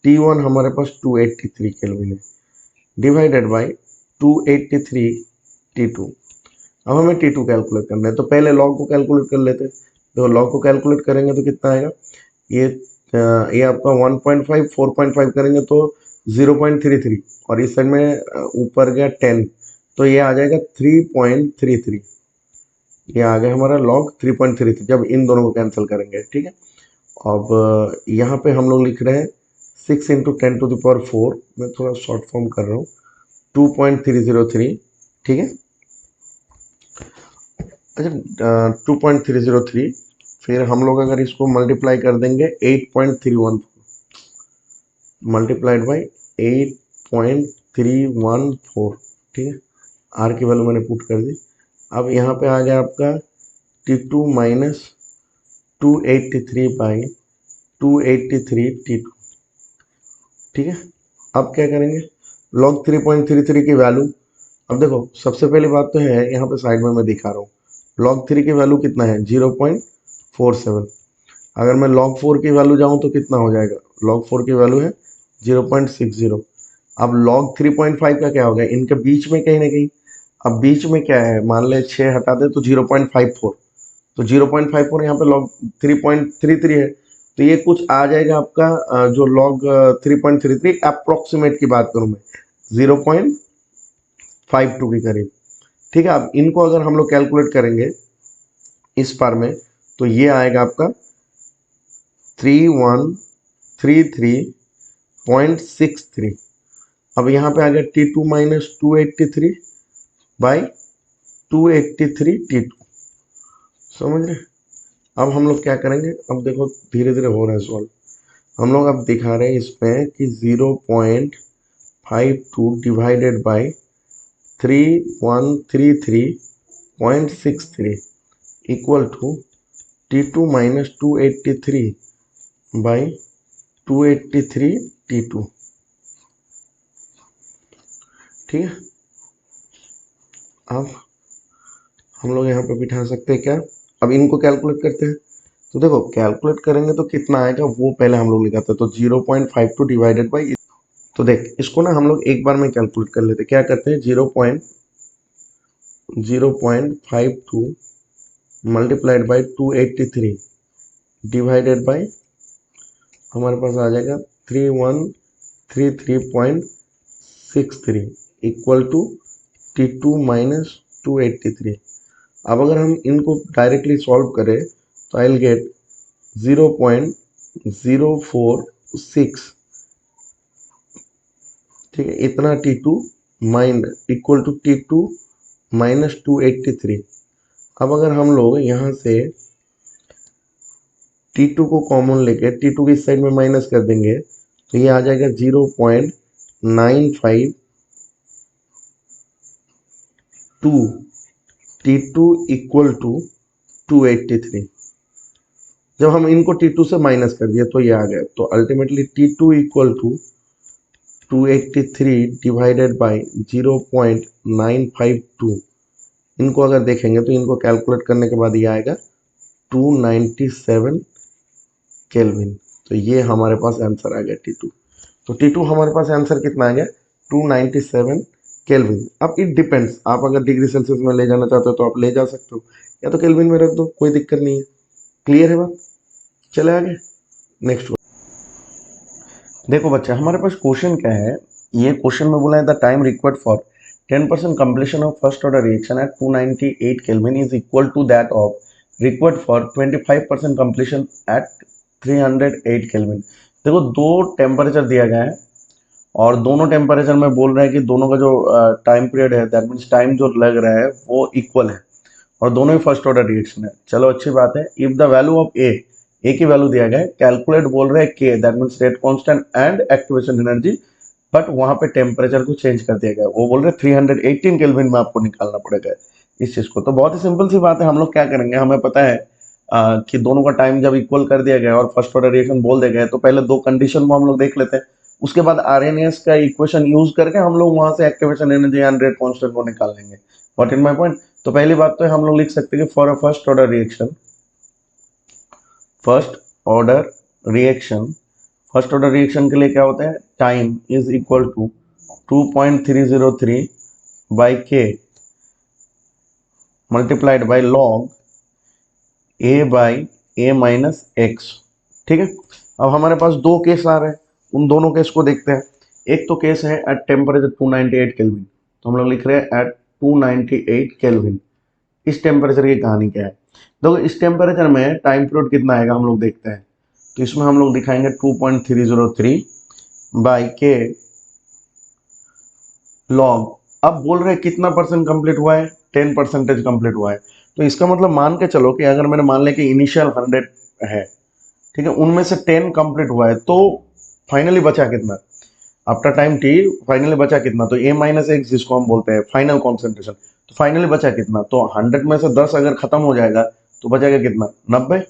T1 हमारे पास 283 केल्विन है, डिवाइडेड बाई 283 T2। अब हमें T2 कैलकुलेट करना है, तो पहले लॉग को कैलकुलेट कर लेते हैं। तो लॉग को कैलकुलेट करेंगे तो कितना आएगा, ये आपका 1.5 4.5 करेंगे तो 0.33, और इस साइड में ऊपर गया 10, तो ये आ जाएगा 3.33। ये आ गया हमारा लॉग 3.33 जब इन दोनों को कैंसिल करेंगे। ठीक है, अब यहाँ पे हम लोग लिख रहे हैं 6 इंटू 10⁴, मैं थोड़ा शॉर्ट फॉर्म कर रहा हूँ, 2.303। ठीक है, अच्छा 2.303, फिर हम लोग अगर इसको मल्टीप्लाई कर देंगे 8.314 मल्टीप्लाइड बाई 8.314। ठीक है, आर की वैल्यू मैंने पुट कर दी। अब यहाँ पे आ गया आपका T2 माइनस 283 बाई 283 T2। ठीक है, अब क्या करेंगे, लॉग 3.33 की वैल्यू, अब देखो सबसे पहली बात तो है यहाँ पे साइड में मैं दिखा रहा हूँ, लॉग 3 की वैल्यू कितना है 0.47। अगर मैं log 4 की वैल्यू जाऊँ तो कितना हो जाएगा, log 4 की वैल्यू है 0.60। अब log 3.5 का क्या हो गया, इनके बीच में कहीं ना कहीं, अब बीच में क्या है, मान ले 6 हटा दे तो 0.54, तो 0.54 यहाँ पे log 3.33 है, तो ये कुछ आ जाएगा आपका जो log 3.33 अप्रोक्सीमेट की बात करूँ मैं 0.52 के करीब। ठीक है, अब इनको अगर हम लोग कैलकुलेट करेंगे इस बार में, तो ये आएगा आपका 3133 0.63। अब यहाँ पे आ गया T2 माइनस 283 बाई 283 T2। समझ रहे? अब हम लोग क्या करेंगे, अब देखो धीरे धीरे हो रहा है सॉल्व। हम लोग अब दिखा रहे हैं इसमें कि 0.52 divided by 3133.63 equal to T2 minus 283 by 283 T2। ठीक है, अब हम लोग यहाँ पे बिठा सकते हैं क्या, अब इनको कैलकुलेट करते हैं। तो देखो कैलकुलेट करेंगे तो कितना आएगा वो पहले हम लोग लिखाते हैं। तो 0.52 डिवाइडेड बाई, तो देख इसको ना हम लोग एक बार में कैलकुलेट कर लेते हैं। क्या करते हैं, 0.52 मल्टीप्लाइड बाई 283 डिवाइडेड बाई, हमारे पास आ जाएगा 3133.63 इक्वल टू T2 माइनस 283। अब अगर हम इनको डायरेक्टली सॉल्व करें तो आई विल गेट 0.046, ठीक है, इतना T2 equal to T2 minus 283। अब अगर हम लोग यहाँ से T2 को कॉमन लेके T2 की साइड में माइनस कर देंगे तो ये आ जाएगा 0.952 T2 इक्वल टू 283। जब हम इनको T2 से माइनस कर दिए तो ये आ गया। तो ultimately T2 equal to 283 divided by 0.952, इनको अगर देखेंगे तो इनको कैलकुलेट करने के बाद ये आएगा 297 केल्विन। तो ये हमारे पास आंसर आ गया T2। तो T2 हमारे पास आंसर कितना आ गया, 297 केल्विन। अब इट डिपेंड्स, आप अगर डिग्री सेल्सियस में ले जाना चाहते हो तो आप ले जा सकते हो, या तो केल्विन में रख दो, कोई दिक्कत नहीं है। क्लियर है बात? चले आगे नेक्स्ट। देखो बच्चा हमारे पास क्वेश्चन क्या है, ये क्वेश्चन में बोला है the time required for 10% completion of first order reaction at 298 Kelvin is equal to that of required for 25% completion at 308 Kelvin। देखो दो टेम्परेचर दिया गया है और दोनों टेम्परेचर में बोल रहे हैं कि दोनों का जो टाइम पीरियड है, दैट मीन्स टाइम जो लग रहा है वो इक्वल है और दोनों ही फर्स्ट ऑर्डर रिएक्शन है। चलो अच्छी बात है। इफ द वैल्यू ऑफ ए की वैल्यू दिया गया है, कैलकुलेट बोल रहे हैं के, that means rate constant and activation energy, but वहां पे टेम्परेचर को चेंज कर दिया गया। वो बोल रहे 318 केल्विन में आपको निकालना पड़ेगा इस चीज को। तो बहुत ही सिंपल सी बात है, हम लोग क्या करेंगे, हमें पता है कि दोनों का टाइम जब इक्वल कर दिया गया और फर्स्ट ऑर्डर रिएक्शन बोल दिया गया तो पहले दो कंडीशन को हम लोग देख लेते हैं, उसके बाद आरएनएस का इक्वेशन यूज करके हम लोग वहां से activation energy and rate constant को निकाल लेंगे। What in my point? तो पहली बात तो हम लोग लिख सकते हैं कि for a first order reaction, first order reaction के लिए क्या होता है, time is equal to 2.303 by K multiplied by log A by A minus X. ठीक है, अब हमारे पास दो केस आ रहे हैं, उन दोनों केस को देखते हैं। एक तो केस है एट टेम्परेचर 298 केल्विन, तो हम लोग लिख रहे हैं एट 298 केल्विन। इस टेम्परेचर की कहानी क्या है, देखो इस टेम्परेचर में टाइम पीरियड कितना आएगा हम लोग देखते हैं। तो इसमें हम लोग दिखाएंगे 2.303 बाई के लॉग, अब बोल रहे हैं कितना परसेंट कंप्लीट हुआ है, 10% कंप्लीट हुआ है। तो इसका मतलब मान के चलो कि अगर मैंने मान लिया कि इनिशियल 100 है, ठीक है, उनमें से 10 कंप्लीट हुआ है, तो फाइनली बचा कितना आफ्टर टाइम टी, फाइनली बचा कितना, तो ए माइनस एक्स जिसको हम बोलते हैं फाइनल कॉन्सेंट्रेशन। तो फाइनली बचा कितना, तो 100 में से 10 अगर खत्म हो जाएगा तो बचेगा कितना, 90।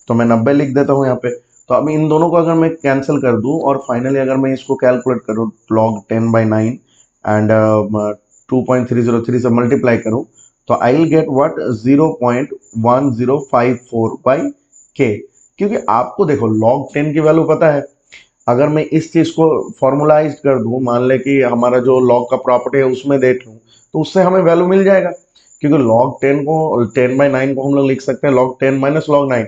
तो मैं 90 लिख देता हूँ यहाँ पे। तो अब इन दोनों को अगर मैं कैंसिल कर दूं और फाइनली अगर मैं इसको कैलकुलेट करूँ लॉग 10/9 एंड 2.303 से मल्टीप्लाई करूं तो I will get what 0.1054 by के। क्योंकि आपको देखो लॉग 10 की वैल्यू पता है, अगर मैं इस चीज को फॉर्मुलाइज कर दूं, मान ले कि हमारा जो लॉग का प्रॉपर्टी है उसमें देख लूं तो उससे हमें वैल्यू मिल जाएगा। क्योंकि लॉग 10 को 10/9 को हम लोग लिख सकते हैं लॉग 10 माइनस लॉग 9।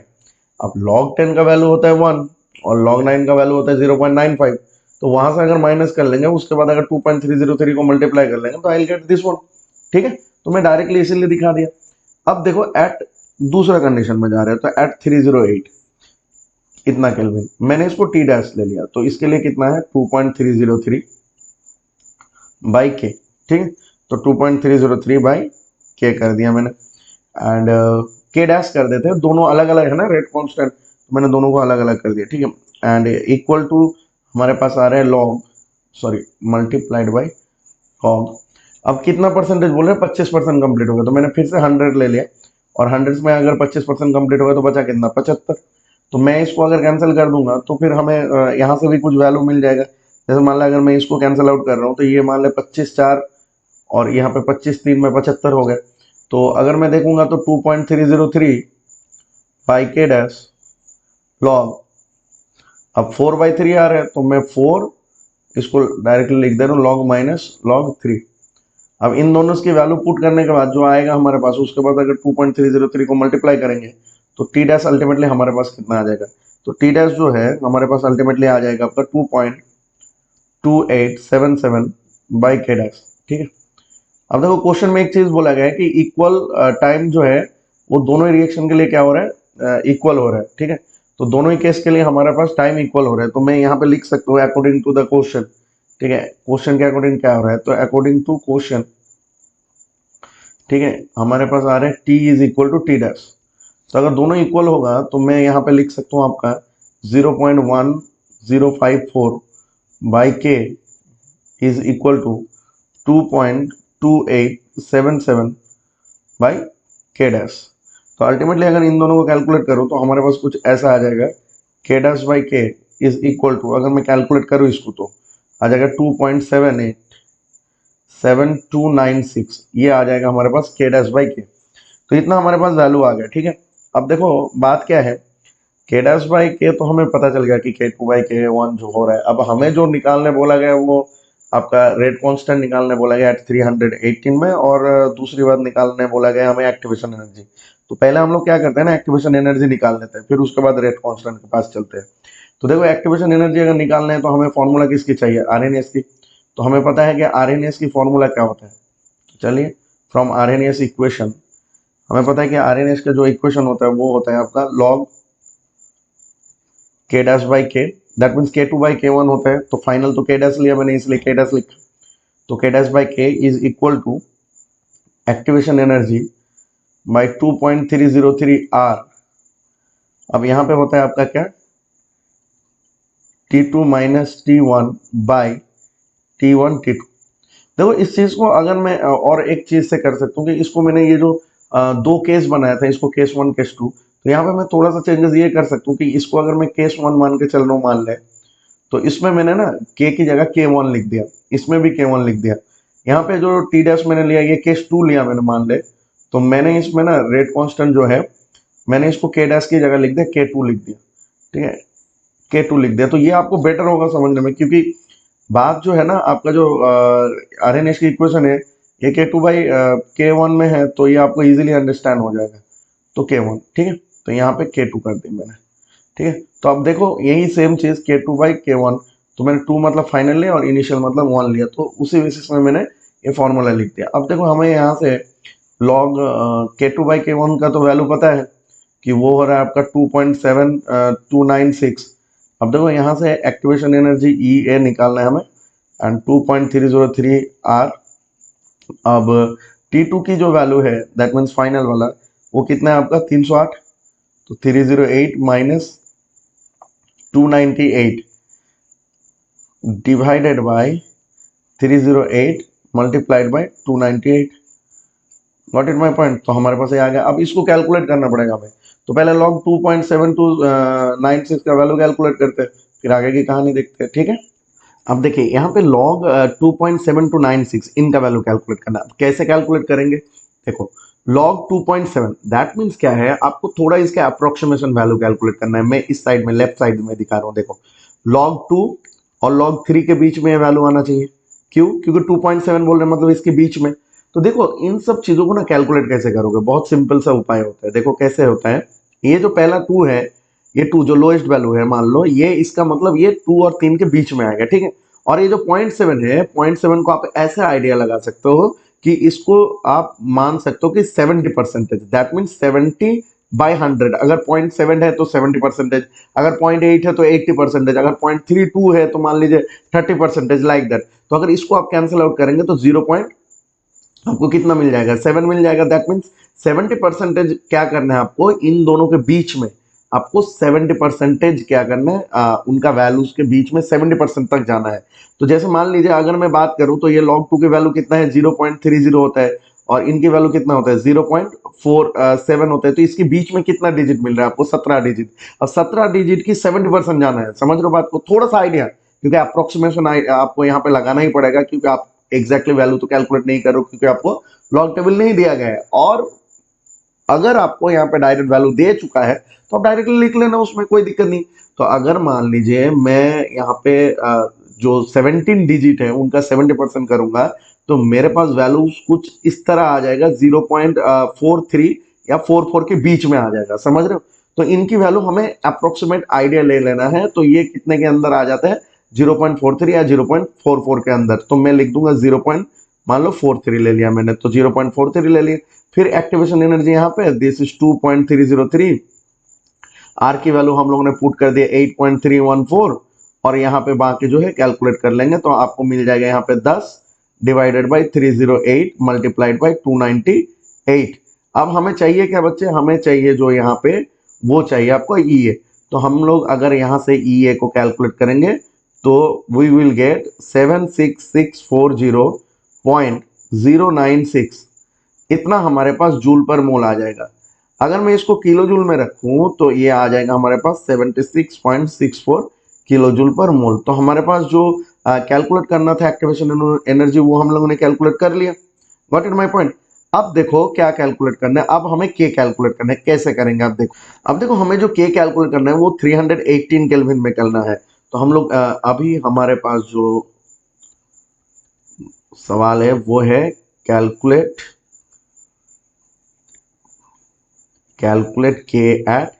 अब log 10 का वैल्यू होता है 1 और log 9 का वैल्यू होता है 0.95। तो वहां से अगर माइनस कर लेंगे उसके बाद अगर 2.303 को मल्टीप्लाई कर लेंगे तो I will get this one. ठीक है, तो मैं डायरेक्टली इसीलिए दिखा दिया। अब देखो एट दूसरा कंडीशन में जा रहे हैं, तो एट 308 इतना केल्विन, मैंने इसको टी डैश ले लिया, तो इसके लिए कितना है 2.303 बाई के, ठीक है। तो 2.303 बाई के कर दिया मैंने, एंड के डैश कर देते हैं, दोनों अलग अलग है ना रेट कांस्टेंट, तो मैंने दोनों को अलग अलग कर दिया, ठीक है। एंड इक्वल टू हमारे पास आ रहा है log, sorry multiplied by log. अब कितना परसेंटेज बोल रहे हैं, 25% कंप्लीट हो गया, तो मैंने फिर से 100 ले लिया, और 100 में अगर 25% कंप्लीट हो गया तो बचा कितना 75। तो मैं इसको अगर कैंसिल कर दूंगा तो फिर हमें यहाँ से भी कुछ वैल्यू मिल जाएगा। जैसे मान लो अगर मैं इसको कैंसिल आउट कर रहा हूँ तो ये मान ले 25/4 और यहाँ पे 25/3 में 75 हो गए। तो अगर मैं देखूंगा तो 2.303 बाई के डैश लॉग, अब 4/3 आ रहा है तो मैं 4 इसको डायरेक्टली लिख दे रहा हूँ लॉग माइनस लॉग 3। अब इन दोनों की वैल्यू पुट करने के बाद जो आएगा हमारे पास, उसके बाद अगर 2.303 को मल्टीप्लाई करेंगे तो टी डैश अल्टीमेटली हमारे पास कितना आ जाएगा, तो टी डैश जो है हमारे पास अल्टीमेटली आ जाएगा आपका 2.2877 बाई के डैश, ठीक है। अब देखो क्वेश्चन में एक चीज बोला गया है कि इक्वल टाइम जो है वो दोनों रिएक्शन के लिए क्या हो रहा है, इक्वल हो रहा है, ठीक है। तो दोनों ही केस के लिए हमारे पास टाइम इक्वल हो रहा है, तो मैं यहाँ पे लिख सकता हूँ अकॉर्डिंग टू द क्वेश्चन, ठीक है। क्वेश्चन के अकॉर्डिंग क्या हो रहा है, तो अकॉर्डिंग टू क्वेश्चन, ठीक है, हमारे पास आ रहा है T is equal to T dash. तो अगर दोनों इक्वल होगा तो मैं यहाँ पे लिख सकता हूँ आपका 0.1054 by K is equal to 2.2877 by के डैश। तो अल्टीमेटली अगर इन दोनों को कैलकुलेट करूँ तो हमारे पास कुछ ऐसा आ जाएगा, के dash by K is equal to, अगर मैं कैलकुलेट करूँ इसको तो आ जाएगा 2.787296, ये आ जाएगा हमारे पास के डैश बाई के। तो इतना हमारे पास वैल्यू आ गया, ठीक है। अब देखो बात क्या है, के डैश बाई के तो हमें पता चल गया कि के टू बाई के वन जो हो रहा है। अब हमें जो निकालने बोला गया वो आपका रेट कांस्टेंट निकालने बोला गया एट 318 में, और दूसरी बात निकालने बोला गया हमें एक्टिवेशन एनर्जी। तो पहले हम लोग क्या करते हैं ना, एक्टिवेशन एनर्जी निकाल लेते हैं, फिर उसके बाद रेट कांस्टेंट के पास चलते हैं। तो देखो एक्टिवेशन एनर्जी अगर निकालना है तो हमें फॉर्मूला किसकी चाहिए, आरएनएस की। तो हमें पता है कि आरएनएस की फॉर्मूला क्या होता है, चलिए फ्रॉम आरएनएस इक्वेशन हमें पता है कि आरएनएस का जो इक्वेशन होता है वो होता है आपका लॉग के डैश बाई के, दैट मीन्स के टू बाई के वन होता है। तो फाइनल तो के डैश लिया मैंने इसलिए के डैश लिखा, तो K dash by K is equal to activation energy by 2.303 R. अब यहाँ पे होता है आपका क्या, T2 minus T1 by T1 T2। देखो इस चीज को अगर मैं और एक चीज से कर सकता हूँ कि इसको मैंने ये जो दो केस बनाया था, इसको केस 1 केस 2, तो यहाँ पे मैं थोड़ा सा चेंजेस ये कर सकता हूँ कि इसको अगर मैं केस 1 मान के चल रहा हूँ मान ले, तो इसमें मैंने ना के की जगह K1 लिख दिया, इसमें भी K1 लिख दिया। यहाँ पे जो टी डैश मैंने लिया ये केस 2 लिया मैंने मान ले, तो मैंने इसमें ना रेट कांस्टेंट जो है मैंने इसको के डैश की जगह लिख दिया K2 लिख दिया, ठीक है, K2 लिख दिया। तो ये आपको बेटर होगा समझने में, क्योंकि बात जो है ना आपका जो आरएनएस की इक्वेशन है ये K2 बाई K1 में है, तो ये आपको इजीली अंडरस्टैंड हो जाएगा। तो K1, ठीक है, तो यहाँ पे K2 कर दी मैंने, ठीक है। तो अब देखो यही सेम चीज K2 बाई K1, तो मैंने 2 मतलब फाइनल लिया और इनिशियल मतलब 1 लिया, तो उसी बेसिस में मैंने ये फॉर्मूला लिख दिया। अब देखो हमें यहाँ से लॉग K2 बाई K1 का तो वैल्यू पता है कि वो हो रहा है आपका 2.7296। अब देखो यहाँ से एक्टिवेशन एनर्जी ई ए निकालना है हमें, एंड 2.303 आर। अब T2 की जो वैल्यू है दैट मीन्स फाइनल वाला वो कितना है आपका 308, तो 308 minus 298 divided by 308 multiplied by 298। Got it my point, तो हमारे पास ये आ गया। अब इसको कैलकुलेट करना पड़ेगा हमें, तो पहले लॉग 2.7296 का वैल्यू कैलकुलेट करते हैं, फिर आगे की कहानी देखते हैं, ठीक है। अब देखिए यहाँ पे लॉग 2.7296 इनका वैल्यू कैलकुलेट करना, कैसे कैलकुलेट करेंगे, देखो लॉग 2.7 दैट मीन्स क्या है, आपको थोड़ा इसका अप्रोक्सीमेशन वैल्यू कैलकुलेट करना है। मैं इस साइड में लेफ्ट साइड में दिखा रहा हूँ, देखो लॉग 2 और लॉग 3 के बीच में वैल्यू आना चाहिए, क्यों, क्योंकि 2.7 बोल रहे हैं मतलब इसके बीच में। तो देखो इन सब चीजों को ना कैलकुलेट कैसे करोगे, बहुत सिंपल सा उपाय होता है। देखो कैसे होता है, ये जो पहला 2 है, ये 2 जो लोएस्ट वैल्यू है मान लो, ये इसका मतलब ये 2 और 3 के बीच में आएगा, ठीक है। और ये जो 0.7 है, 0.7 को आप ऐसे आइडिया लगा सकते हो कि इसको आप मान सकते हो कि 70%, दैट मीन्स 70 बाय 100, अगर 0.7 है तो 70%, अगर 0.8 है तो 80%, अगर 0.32 है तो मान लीजिए 30%, लाइक दैट। तो अगर इसको आप कैंसिल आउट करेंगे तो 0 पॉइंट आपको कितना मिल जाएगा, 7 मिल जाएगा। दैट मीन्स 70% क्या करना है आपको, इन दोनों के बीच में आपको 70% क्या करना है, उनका वैल्यूज के बीच में 70% तक जाना है। तो जैसे मान लीजिए अगर मैं बात करूं तो ये log 2 की वैल्यू कितना है, 0.30 होता है, और इनकी वैल्यू कितना होता है, 0.47 होता है। तो इसके बीच में कितना डिजिट मिल रहा है आपको, 17 डिजिट। अब 17 डिजिट की 70% जाना है, समझ रहे हो बात को, थोड़ा सा आइडिया, क्योंकि अप्रोक्सीमेशन आपको यहाँ पे लगाना ही पड़ेगा, क्योंकि आप एग्जैक्टली वैल्यू तो कैलकुलेट नहीं करो, क्योंकि आपको लॉग टेबल नहीं दिया गया है। और अगर आपको यहाँ पे डायरेक्ट वैल्यू दे चुका है तो आप डायरेक्टली लिख लेना, उसमें कोई दिक्कत नहीं। तो अगर मान लीजिए मैं यहाँ पे जो 17 डिजिट है उनका 70% करूंगा, तो मेरे पास वैल्यू कुछ इस तरह आ जाएगा, 0.43 या 44 के बीच में आ जाएगा, समझ रहे हो। तो इनकी वैल्यू हमें अप्रोक्सीमेट आइडिया ले लेना है, तो ये कितने के अंदर आ जाता है, 0.43 या 0.44 के अंदर। तो मैं लिख दूंगा 0. मान लो 43 ले लिया मैंने, तो 0.43 ले लिया। फिर एक्टिवेशन एनर्जी यहाँ पे दिस इज 2.303, आर की वैल्यू हम लोगों ने पुट कर दिया 8.314, और यहाँ पे बाकी जो है कैलकुलेट कर लेंगे, तो आपको मिल जाएगा यहाँ पे 10 डिवाइडेड बाई 308 मल्टीप्लाइड बाई 298। अब हमें चाहिए क्या बच्चे, हमें चाहिए जो यहाँ पे वो चाहिए आपको ई ए। तो हम लोग अगर यहाँ से ई ए को कैलकुलेट करेंगे तो वी विल गेट 76640.096, इतना हमारे पास जूल पर मोल आ जाएगा। अगर मैं इसको किलो जूल में रखूं तो ये आ जाएगा हमारे पास 76.64 किलो जूल पर मोल। तो हमारे पास जो कैलकुलेट करना था एक्टिवेशन एनर्जी, वो हम लोगों ने कैलकुलेट कर लिया। Got it my point. अब देखो क्या कैलकुलेट करना है, अब हमें के कैलकुलेट करना है, कैसे करेंगे आप देखो। अब देखो हमें जो के कैलकुलेट करना है वो 318 केल्विन में करना है। तो हम लोग अभी हमारे पास जो सवाल है वो है कैलकुलेट के एट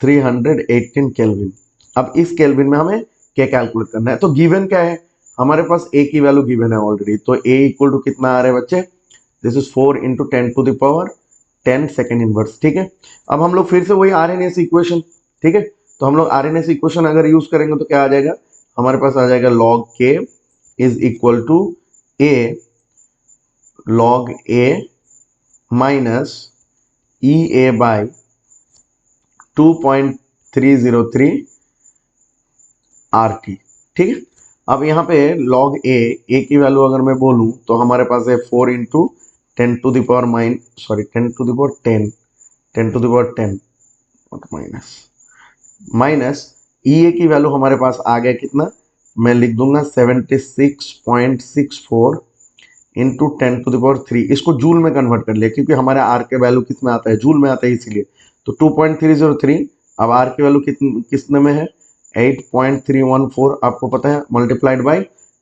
318 केल्विन। अब इस केल्विन में हमें क्या कैलकुलेट करना है, तो गिवन क्या है, हमारे पास ए की वैल्यू गिवन है ऑलरेडी। तो ए इक्वल टू कितना आ रहा है बच्चे, this is 4 into 10 second inverse, ठीक है। अब हम लोग फिर से वही आरएनएस इक्वेशन, ठीक है। तो हम लोग आरएनएस इक्वेशन अगर यूज करेंगे तो क्या आ जाएगा, हमारे पास आ जाएगा log k is equal to a log a minus E A by 2.303 R T, ठीक है। अब यहाँ पे log ए की वैल्यू अगर मैं बोलूं तो हमारे पास है 4 into 10 to the power 10 minus E ए की वैल्यू हमारे पास आ गया कितना, मैं लिख दूंगा 76.64 इंटू 10⁻3। इसको जूल में कन्वर्ट कर लिया, क्योंकि हमारे आर के वैल्यू किस में आता है, जूल में आता है, इसीलिए। तो 2.303, अब आर की वैल्यू कितने में है, 8.314, आपको पता है, मल्टीप्लाइड बाई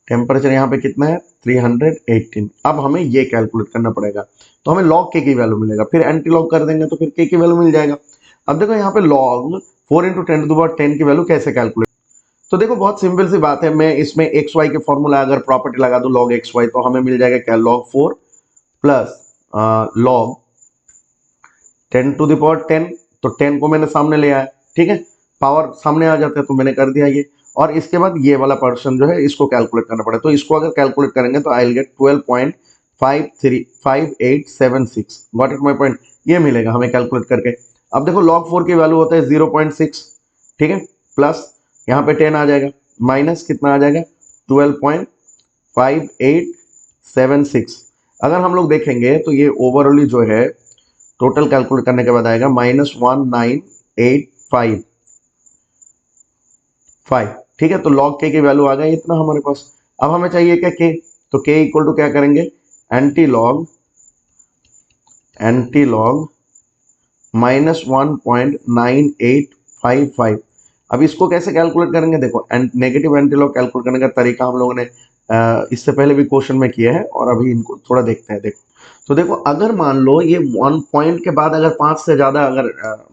टेम्परेचर यहाँ पे कितना है 318। अब हमें ये कैलकुलेट करना पड़ेगा, तो हमें log के की वैल्यू मिलेगा, फिर एंटी लॉग कर देंगे तो फिर के की वैल्यू मिल जाएगा। अब देखो यहाँ पे log 4 इंटू 10⁻10 की वैल्यू कैसे कैलकुलेट, तो देखो बहुत सिंपल सी बात है, मैं इसमें एक्स वाई के फॉर्मूला अगर प्रॉपर्टी लगा दूं log एक्स वाई, तो हमें मिल जाएगा क्या, log 4 प्लस log 10⁻10। तो 10 को मैंने सामने ले आया, ठीक है, पावर सामने आ जाता है तो मैंने कर दिया ये। और इसके बाद ये वाला पर्सन जो है इसको कैलकुलेट करना पड़ेगा, तो इसको अगर कैलकुलेट करेंगे तो I will gate 12.5876। Got it my point, ये मिलेगा हमें कैलकुलेट करके। अब देखो log 4 की वैल्यू होता है 0.6, ठीक है, प्लस यहाँ पे 10 आ जाएगा, माइनस कितना आ जाएगा 12.5876। अगर हम लोग देखेंगे तो ये ओवरऑल जो है टोटल कैलकुलेट करने के बाद आएगा -1985, ठीक है। तो log k की वैल्यू आ गई इतना हमारे पास। अब हमें चाहिए क्या k, तो k इक्वल टू क्या करेंगे, एंटी लॉग -1.9855। अब इसको कैसे कैलकुलेट करेंगे, देखो नेगेटिव एंटी लॉग कैलकुलेट करने का तरीका हम लोगों ने इससे पहले भी क्वेश्चन में किया है, और अभी इनको थोड़ा देखते हैं। देखो तो देखो अगर मान लो ये 1 पॉइंट के बाद अगर 5 से ज्यादा अगर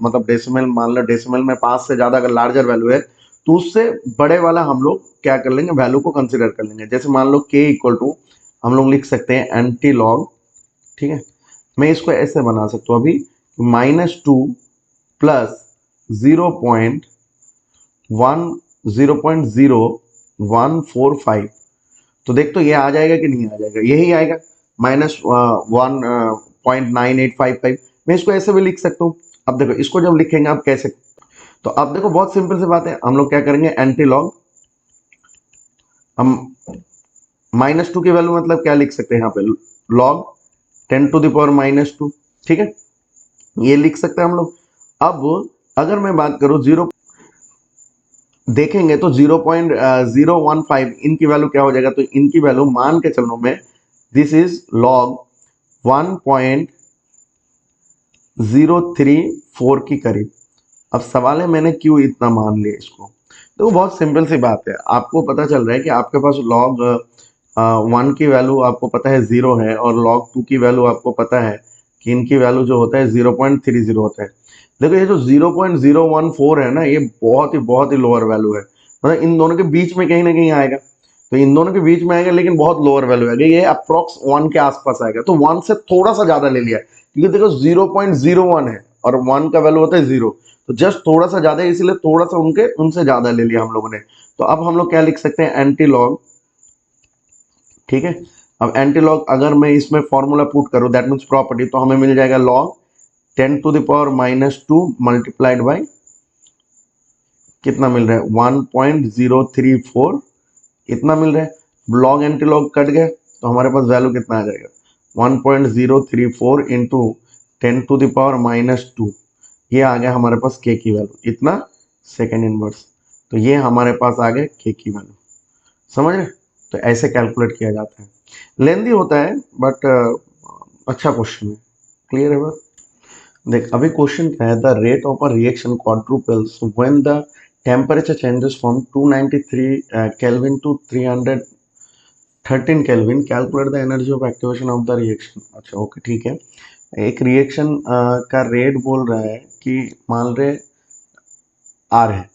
मतलब डेसिमल, मान लो डेसिमल में 5 से ज्यादा अगर लार्जर वैल्यू है, तो उससे बड़े वाला हम लोग क्या कर लेंगे, वैल्यू को कंसिडर कर लेंगे। जैसे मान लो k इक्वल टू हम लोग लिख सकते हैं एंटी लॉग, ठीक है, मैं इसको ऐसे बना सकता हूँ अभी -2 प्लस 0.145। तो देख तो ये आ जाएगा कि नहीं आ जाएगा, यही आएगा -1.9855। मैं इसको ऐसे भी लिख सकता हूँ। अब देखो इसको जब लिखेंगे आप कैसे, तो अब देखो बहुत सिंपल सी बात है, हम लोग क्या करेंगे एंटी लॉग, हम -2 की वैल्यू मतलब क्या लिख सकते हैं यहाँ पे, लॉग 10⁻², ठीक है, ये लिख सकते हैं हम लोग। अब अगर मैं बात करूं जीरो, देखेंगे तो 0.015 इनकी वैल्यू क्या हो जाएगा, तो इनकी वैल्यू मान के चलो मैं, दिस इज लॉग 1.034 की करीब। अब सवाल है मैंने क्यों इतना मान लिया इसको, तो बहुत सिंपल सी बात है, आपको पता चल रहा है कि आपके पास लॉग 1 की वैल्यू आपको पता है 0 है, और लॉग 2 की वैल्यू आपको पता है कि इनकी वैल्यू जो होता है 0.30 होता है। देखो ये जो 0.014 है ना, ये बहुत ही लोअर वैल्यू है, मतलब इन दोनों के बीच में कहीं ना कहीं आएगा, तो इन दोनों के बीच में आएगा लेकिन बहुत लोअर वैल्यू आएगा, ये अप्रोक्स 1 के आसपास आएगा, तो 1 से थोड़ा सा ज्यादा ले लिया है, क्योंकि देखो 0.01 है और 1 का वैल्यू होता है 0, तो जस्ट थोड़ा सा ज्यादा है, इसलिए थोड़ा सा उनसे ज्यादा ले लिया हम लोगों ने। तो अब हम लोग क्या लिख सकते हैं, एंटी लॉग, ठीक है। अब एंटी लॉग अगर मैं इसमें फॉर्मूला पुट करूं, दैट मीन्स प्रॉपर्टी, तो हमें मिल जाएगा लॉग 10⁻² मल्टीप्लाइड बाई कितना मिल रहा है 1.034, इतना मिल रहा है। लॉग एंटी लॉग कट गया तो हमारे पास वैल्यू कितना आ जाएगा 1.034 इंटू 10⁻², ये आ गया हमारे पास के की वैल्यू, इतना सेकेंड इनवर्स, तो ये हमारे पास आ गया के की वैल्यू, समझ रहे। तो ऐसे कैलकुलेट किया जाता है, लेंदी होता है बट अच्छा क्वेश्चन है, क्लियर है बात। देख अभी क्वेश्चन क्या है, the rate of a reaction quadruples when the temperature changes from 293 kelvin to 313 kelvin, calculate the energy of activation of the reaction. अच्छा ओके ठीक है, एक रिएक्शन का रेट बोल रहा है कि मान रहे आर है,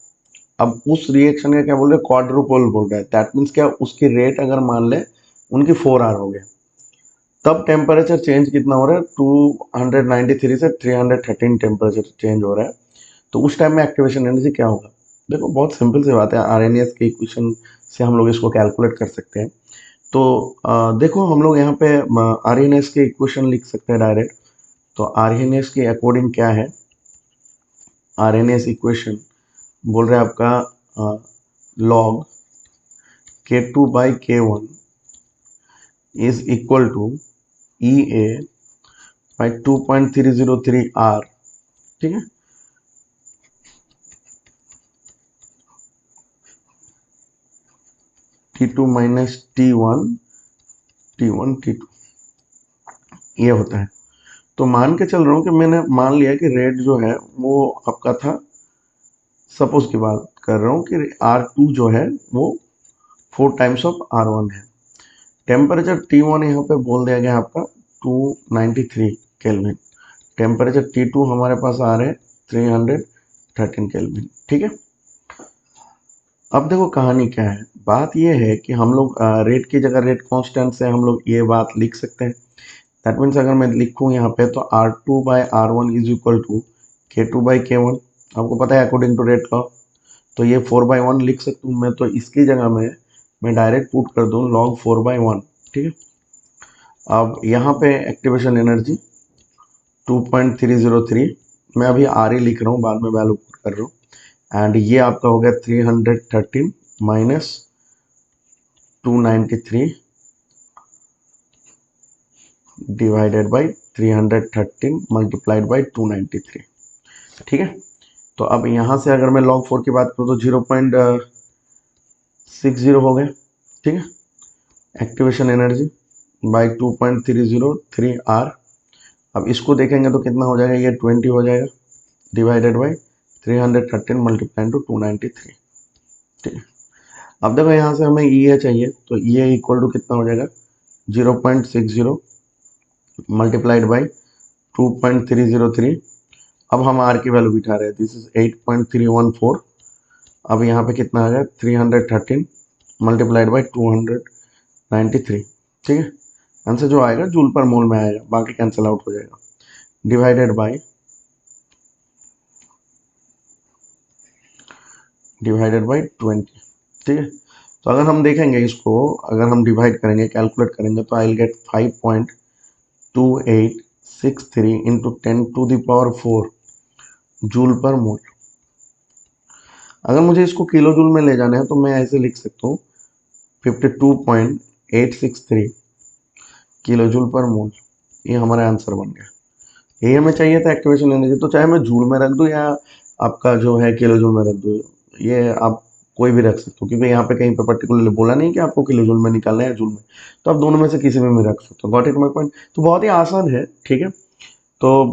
अब उस रिएक्शन का क्या बोल रहे हैं, क्वाड्रुपल बोल रहा है, दैट मीन्स क्या, उसकी रेट अगर मान ले उनकी 4R हो गया, तब टेम्परेचर चेंज कितना हो रहा है 293 से 313 टेम्परेचर चेंज हो रहा है, तो उस टाइम में एक्टिवेशन एनर्जी क्या होगा। देखो बहुत सिंपल सी बात है, आरएनएस के इक्वेशन से हम लोग इसको कैलकुलेट कर सकते हैं। तो देखो हम लोग यहाँ पे आरएनएस के इक्वेशन लिख सकते हैं डायरेक्ट। तो आरएनएस के अकॉर्डिंग क्या है, आरएनएस इक्वेशन बोल रहे हैं आपका log K2/K1 is equal to EA by 2.303 R, ठीक है। T2 माइनस T1 T2 ये होता है। तो मान के चल रहा हूँ कि मैंने मान लिया कि रेट जो है वो आपका था, सपोज की बात कर रहा हूँ कि R2 जो है वो 4 टाइम्स ऑफ R1 है। टेम्परेचर T1 यहाँ पे बोल दिया गया आपका 293 केल्विन, टेम्परेचर T2 हमारे पास आ रहे हैं 313 केल्विन, ठीक है। अब देखो कहानी क्या है, बात यह है कि हम लोग रेट की जगह रेट कांस्टेंट से हम लोग ये बात लिख सकते हैं, दैट मीन्स अगर मैं लिखूँ यहाँ पे तो R2/R1 is equal to K2/K1, आपको पता है अकॉर्डिंग टू रेट लॉ, तो ये 4/1 लिख सकता हूँ मैं, तो इसकी जगह में मैं डायरेक्ट पुट कर दूँ log 4/1, ठीक है। अब यहाँ पे एक्टिवेशन एनर्जी 2.303, मैं अभी आर ही लिख रहा हूँ, बाद में वैल्यू पुट कर रहा हूँ, एंड ये आपका हो गया 313 minus 293 divided by 313 multiplied by 293, ठीक है। तो अब यहाँ से अगर मैं log 4 की बात करूँ तो 0.60 हो गया, ठीक है, एक्टिवेशन एनर्जी बाई 2.303 R। अब इसको देखेंगे तो कितना हो जाएगा, ये 20 हो जाएगा डिवाइडेड बाई 313 मल्टीप्लाई टू 293, ठीक है। अब देखो यहाँ से हमें E चाहिए, तो E इक्वल टू कितना हो जाएगा 0.60 मल्टीप्लाइड बाई 2.303। अब हम R की वैल्यू बिठा रहे हैं, दिस इज 8.314। अब यहाँ पे कितना आ गया 313 मल्टीप्लाइड बाई 293, ठीक है। आंसर जो आएगा जूल पर मोल में आएगा, बाकी कैंसिल आउट हो जाएगा, डिवाइडेड बाई डिवाइडेड बाई 20, ठीक है। तो अगर हम देखेंगे इसको, अगर हम डिवाइड करेंगे, कैलकुलेट करेंगे, तो I will get 5.2863 into 10⁴ joule per mole. अगर मुझे इसको किलो जूल में ले जाना है तो मैं ऐसे लिख सकता हूँ 52.863 किलो जूल पर मोल। ये हमारा आंसर बन गया। ये हमें चाहिए था एक्टिवेशन एनर्जी, तो चाहे मैं जूल में रख दूं या आपका जो है किलो जूल में रख दूं, ये आप कोई भी रख सकते हो, क्योंकि यहाँ पे कहीं पे पर्टिकुलरली बोला नहीं कि आपको किलो जूल में निकालना है या जूल में, तो आप दोनों में से किसी में भी रख सकते हो। Got it my point. तो बहुत ही आसान है, ठीक है। तो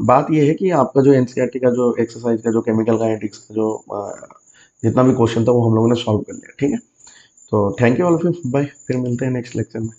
बात यह है कि आपका जो एनसीईआरटी का जो एक्सरसाइज का जो केमिकल काइनेटिक्स का जो जितना भी क्वेश्चन था वो हम लोगों ने सॉल्व कर लिया, ठीक है। तो thank you all of you, bye, फिर मिलते हैं नेक्स्ट लेक्चर में।